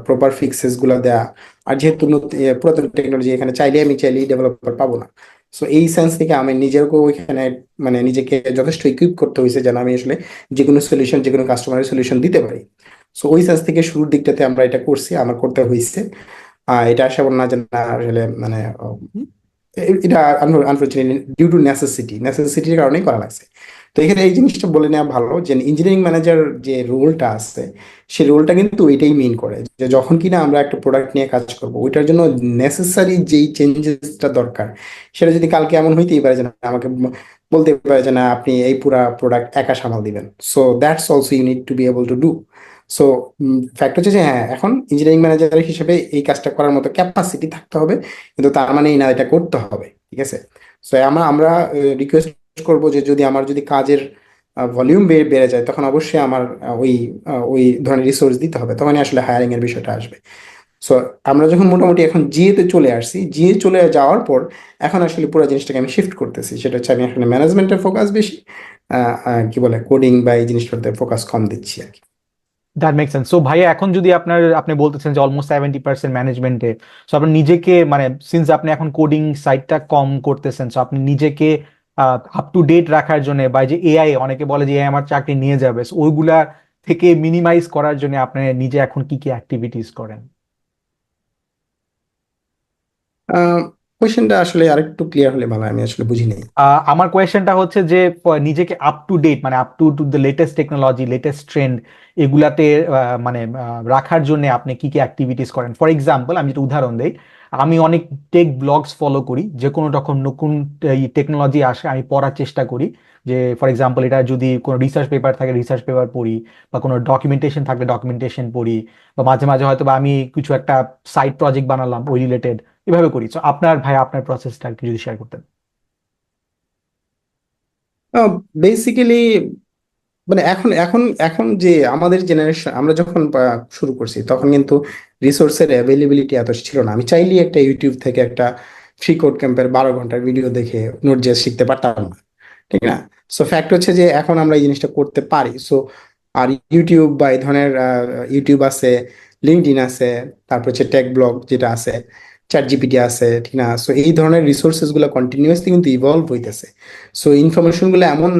প্রপার ফিক্সেস গুলা দেয়া। আর যেহেতু পুরাতন টেকনোলজি, এখানে চাইলেই ডেভেলপার পাবো না। সো এই সেন্স থেকে আমি নিজেকেও এখানে মানে নিজেকে যথেষ্ট ইকুইপ করতে হয়েছে, যেন আমি আসলে যে কোনো কাস্টমারের সলিউশন দিতে পারি। সো ওই সেন্স থেকে শুরুর দিকটাতে আমরা এটা করছি, আমার করতে হয়েছে। এটা আসা না যে না আসলে মানে এটা আনফর্চুনেটলি ডিউ টু নেসেসিটির কারণেই করা লাগছে। তো এখানে এই জিনিসটা বলে নেওয়া ভালো যে ইঞ্জিনিয়ারিং ম্যানেজার যে রোলটা আছে, সেই রোলটা কিন্তু এটাই মেইন করে, যে যখন কিনা আমরা একটা প্রোডাক্ট নিয়ে কাজ করব, ওইটার জন্য নেসেসারি যেই চেঞ্জেসটা দরকার, সেটা যদি কালকে এমন হইতেই পারে যে না, আমাকে বলতে পারে যে না, আপনি এই পুরা প্রোডাক্ট একা সামাল দিবেন। So that's also you need to be able to do. So fact হচ্ছে যে হ্যাঁ, এখন ইঞ্জিনিয়ারিং ম্যানেজার হিসেবে এই কাজটা করার মতো ক্যাপাসিটি থাকতে হবে, কিন্তু তার মানে এই না এটা করতে হবে। ঠিক আছে। সো আমরা রিকোয়েস্ট করবো যে যদি কাজের ভলিউম বেড়ে যায়, তখন অবশ্যই আমার ওই ধরনের রিসোর্স দিতে হবে, তখনই আসলে হায়ারিং এর বিষয়টা আসবে। সো আমরা যখন মোটামুটি এখন জিএতে চলে আসছি, জিএ চলে যাওয়ার পর এখন আসলে পুরো জিনিসটাকে আমি শিফট করতেছি। সেটা হচ্ছে আমি আসলে ম্যানেজমেন্টের ফোকাস বেশি, কি বলে কোডিং বা এই জিনিসটাতে ফোকাস কম দিচ্ছি আর কি। That make sense. সো ভাইয়া, এখন যদি আপনি বলতেছেন যে অলমোস্ট 70% ম্যানেজমেন্টে, সো আপনি নিজেকে, মানে সিন্স আপনি এখন কোডিং সাইডটা কম করতেছেন, সো আপনি নিজেকে আপ টু ডেট রাখার জন্য, বা যে এআই, অনেকে বলে যে এআই আমার চাকরি নিয়ে যাবে, so ওইগুলা থেকে মিনিমাইজ করার জন্য আপনি নিজে এখন কি কি অ্যাক্টিভিটিস করেন? কোয়েশ্চেনটা আসলে আরেকটু ক্লিয়ার হলে ভালো হয়, আমি আসলে বুঝি নাই। আমার কোয়েশ্চেনটা হচ্ছে যে নিজেকে আপ টু ডেট, মানে up to to the latest technology, latest trend, এগুলাতে মানে রাখার জন্য আপনি কি কি অ্যাক্টিভিটিস করেন? ফর এক্সাম্পল, আমি যেটা উদাহরণ দেই, আমি অনেক টেক ব্লগস ফলো করি, যে কোনো রকম নতুন টেকনোলজি আসে আমি পড়ার চেষ্টা করি। যে ফর এক্সাম্পল, এটা যদি কোনো রিসার্চ পেপার থাকে, রিসার্চ পেপার পড়ি, বা কোনো ডকুমেন্টেশন থাকলে ডকুমেন্টেশন পড়ি, বা মাঝে মাঝে হয়তো বা আমি কিছু একটা সাইড প্রজেক্ট বানালাম ওই রিলেটেড, এভাবে করি। তো আপনার প্রসেসটা আর কি যদি শেয়ার করতেন। বেসিক্যালি মানে এখন এখন এখন যে আমাদের জেনারেশন, আমরা যখন শুরু করছি, তখন কিন্তু রিসোর্সের অ্যাভেলেবিলিটি এত ছিল না। আমি চাইলেই একটা ইউটিউব থেকে একটা ফ্রি কোড ক্যাম্পের 12 ঘন্টার ভিডিও দেখে নোট.জেএস শিখতে পারতাম না। ঠিক না? সো ফ্যাক্ট হচ্ছে যে এখন আমরা এই জিনিসটা করতে পারি। সো আর ইউটিউব বা এই ধরনের ইউটিউব আছে, লিঙ্কডইন আছে, তারপর হচ্ছে টেক ব্লগ যেটা আছে, চ্যাট জিপিটি আছে। ঠিক না? সো এই ধরনের রিসোর্সেস গুলো কন্টিনিউয়াসলি কিন্তু ইভলভ হইতেছে। সো ইনফরমেশন গুলো এমন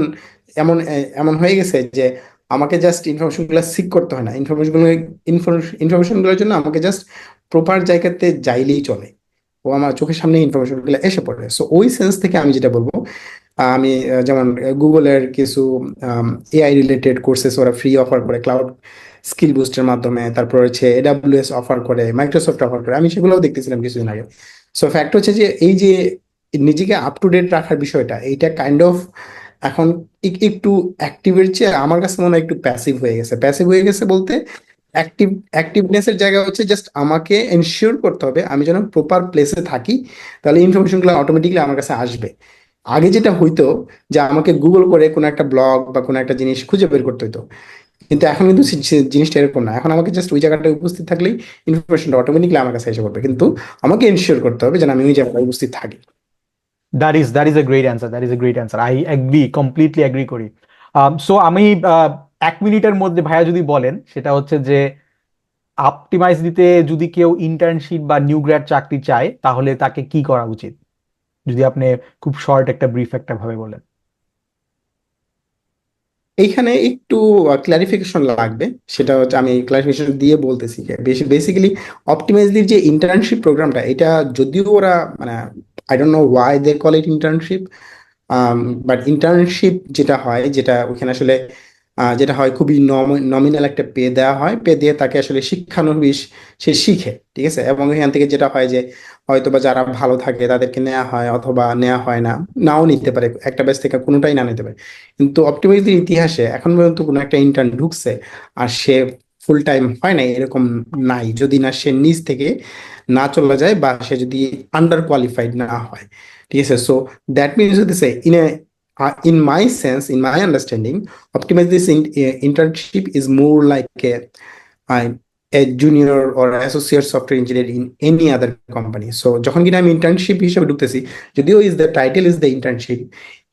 এমন এমন হয়ে গেছে যে আমাকে জাস্ট ইনফরমেশন গুলো সিক করতে হয় না। ইনফরমেশন গুলোর জন্য আমাকে জাস্ট প্রপার জায়গাতে যাইলেই চলে, ও আমার চোখের সামনে ইনফরমেশন গুলো এসে পড়ে। সো ওই সেন্স থেকে আমি যেটা বলবো, আমি যেমন গুগলের কিছু এআই রিলেটেড কোর্সেস ওরা ফ্রি অফার করে ক্লাউড স্কিল বুস্টের মাধ্যমে, তারপর হচ্ছে এডাব্লিউএস অফার করে, মাইক্রোসফট অফার করে, আমি সেগুলোও দেখতেছিলাম কিছুদিন আগে। সো ফ্যাক্ট হচ্ছে যে এই যে নিজেকে আপ টু ডেট রাখার বিষয়টা, এইটা কাইন্ড অফ এখন একটু অ্যাক্টিভের চেয়ে আমার কাছে মনে হয় একটু প্যাসিভ হয়ে গেছে বলতে, অ্যাক্টিভনেসের জায়গা হচ্ছে জাস্ট আমাকে এনশিওর করতে হবে আমি যেন প্রপার প্লেসে থাকি, তাহলে ইনফরমেশনগুলো অটোমেটিকলি আমার কাছে আসবে। আগে যেটা হইতো যে আমাকে গুগল করে কোনো একটা ব্লগ বা কোনো একটা জিনিস খুঁজে বের করতে হতো, কিন্তু এখন কিন্তু জিনিসটা এরকম না। এখন আমাকে জাস্ট ওই জায়গাটায় উপস্থিত থাকলেই ইনফরমেশনটা অটোমেটিকলি আমার কাছে এসে পড়বে, কিন্তু আমাকে এনশিওর করতে হবে যেন আমি ওই জায়গায় উপস্থিত থাকি। That is a great answer, that is a great answer, I agree, completely agree করি। সো আমি 1 মিনিটের মধ্যে ভাইয়া যদি বলেন, সেটা হচ্ছে যে অপটিমাইজ দিতে যদি কেউ ইন্টার্নশিপ বা নিউ গ্র্যাড চাকরি চায়, তাহলে তাকে কি করা উচিত? যদি আপনি খুব শর্ট একটা ব্রিফ একটা ভাবে বলেন। এইখানে একটু ক্লারিফিকেশন লাগবে। সেটা হচ্ছে আমি ক্লারিফিকেশন দিয়ে বলতেছি, বেসিক্যালি অপটিমাইজলির যে ইন্টার্নশিপ প্রোগ্রামটা, এটা যদিও ওরা মানে I don't know why they call it internship, but internship যেটা হয়, যেটা ওইখানে আসলে যেটা হয় খুবই নমিনাল একটা পে দেওয়া হয়, পে দিয়ে তাকে আসলে শিক্ষানবিশ সে শিখে, ঠিক আছে। এবং এখান থেকে যেটা হয় যে হয়তোবা যারা ভালো থাকে তাদেরকে নেওয়া হয় অথবা নেওয়া হয় না, নাও নিতে পারে, একটা ব্যাচ থেকে কোনোটাই না নিতে পারে। কিন্তু অপটিমাইজের ইতিহাসে এখন পর্যন্ত কোনো একটা ইন্টার্ন ঢুকছে আর সে ফুল টাইম হয় না এরকম নাই, যদি না সে নিজ থেকে না চলে যায় বা সে যদি আন্ডার কোয়ালিফাইড না হয়, ঠিক আছে। সো দ্যাট মিনস হতেছে in my sense, in my understanding, optimize this internship is more like a, a junior or associate software engineer in any other company. So যখন কিনা আমি ইন্টার্নশিপ হিসেবে ঢুকতেছি, যদিও is the title is the internship,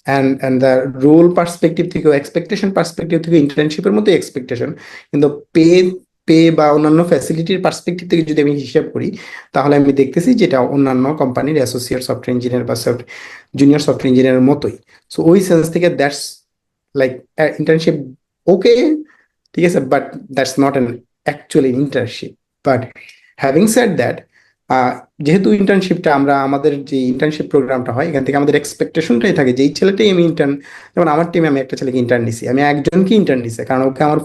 and the role perspective থেকে, expectation perspective থেকে ইন্টার্নশিপের মতো এক্সপেকটেশন, কিন্তু পে পে বা অন্যান্য ফ্যাসিলিটির পার্সপেক্টিভ থেকে যদি আমি হিসাব করি, তাহলে আমি দেখতেছি যেটা অন্যান্য কোম্পানির অ্যাসোসিয়েট সফটওয়্যার ইঞ্জিনিয়ার বা জুনিয়র সফটওয়্যার ইঞ্জিনিয়ারের মতোই। সো ওই সেন্স থেকে দ্যাটস লাইক ইন্টার্নশিপ, ওকে, ঠিক আছে, but that's not an actually internship. But having said that, যেহেতু ইন্টার্নশিপটা আমরা, আমাদের যে ইন্টার্নশিপ প্রোগ্রামটা হয় এখান থেকে আমাদের এক্সপেকটেশনটাই থাকে যে এই ছেলেটাই আমি ইন্টার্ন, যেমন আমার টিমে আমি একটা ছেলেকে ইন্টার্ন নিছি, আমি একজনকে ইন্টার্ন নিছি কারণ ওকে আমার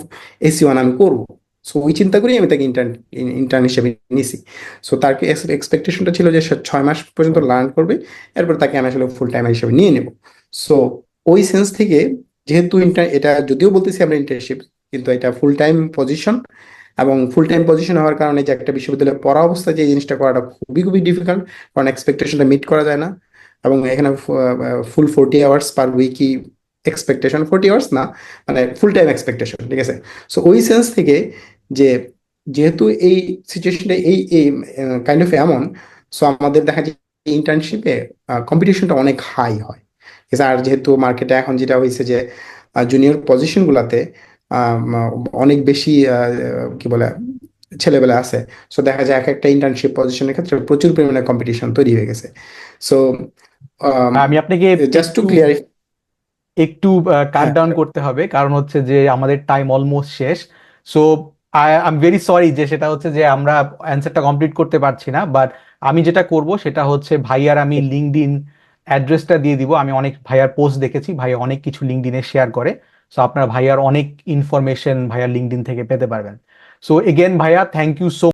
SE1 আমি করবো। সো ওই চিন্তা করেই আমি তাকে ইন্টার্ন ইন্টার্ন হিসেবে নিছি। সো তার এক্সপেকটেশনটা ছিল যে সে 6 মাস পর্যন্ত লার্ন করবে, এরপর তাকে আমি আসলে ফুল টাইম হিসেবে নিয়ে নেব। সো ওই সেন্স থেকে, যেহেতু এটা যদিও বলতেছি আমরা ইন্টার্নশিপ, কিন্তু এটা ফুল টাইম পজিশন, এবং ফুল টাইম পজিশন হওয়ার কারণে যে একটা বিশ্ববিদ্যালয়ে পড়া অবস্থায় যে এই জিনিসটা করাটা খুবই খুবই ডিফিকাল্ট, কারণ এক্সপেকটেশনটা মিট করা যায় না। এবং এখানে ফুল 40 আওয়ার্স পার উইকই এক্সপেকটেশন, 40 আওয়ার্স না, মানে ফুল টাইম এক্সপেকটেশন, ঠিক আছে। সো ওই সেন্স থেকে যে, যেহেতু এই সিচুয়েশনটা এই কাইন্ড অফ এমন, সো আমাদের দেখা যায় ইন্টার্নশিপে কম্পিটিশনটা অনেক হাই হয়, ঠিক আছে। আর যেহেতু মার্কেটে এখন যেটা হয়েছে যে জুনিয়র পজিশন গুলাতে অনেক বেশি কি বলে ছেলেবেলা আছে, সো দেখা যায় এক একটা ইন্টার্নশিপ পজিশনের ক্ষেত্রে প্রচুর পরিমাণে কম্পিটিশন তৈরি হয়ে গেছে। সো আমি আপনাকে জাস্ট টু একটু ক্লিয়ার, একটু কাট হ্যাঁ, ডাউন করতে হবে, কারণ হচ্ছে যে আমাদের টাইম অলমোস্ট শেষ। So I am very sorry যে সেটা হচ্ছে যে আমরা অ্যান্সারটা কমপ্লিট করতে পারছি না, বাট আমি যেটা করব সেটা হচ্ছে ভাইয়ার আমি লিঙ্কডইন অ্যাড্রেসটা দিয়ে দিব। আমি অনেক ভাইয়ার পোস্ট দেখেছি, ভাইয়া অনেক কিছু লিঙ্কডইনে শেয়ার করে। সো আপনার ভাইয়ার অনেক ইনফরমেশন ভাইয়ার লিঙ্কডইন থেকে পেতে পারবেন। সো এগেন ভাইয়া, থ্যাংক ইউ সো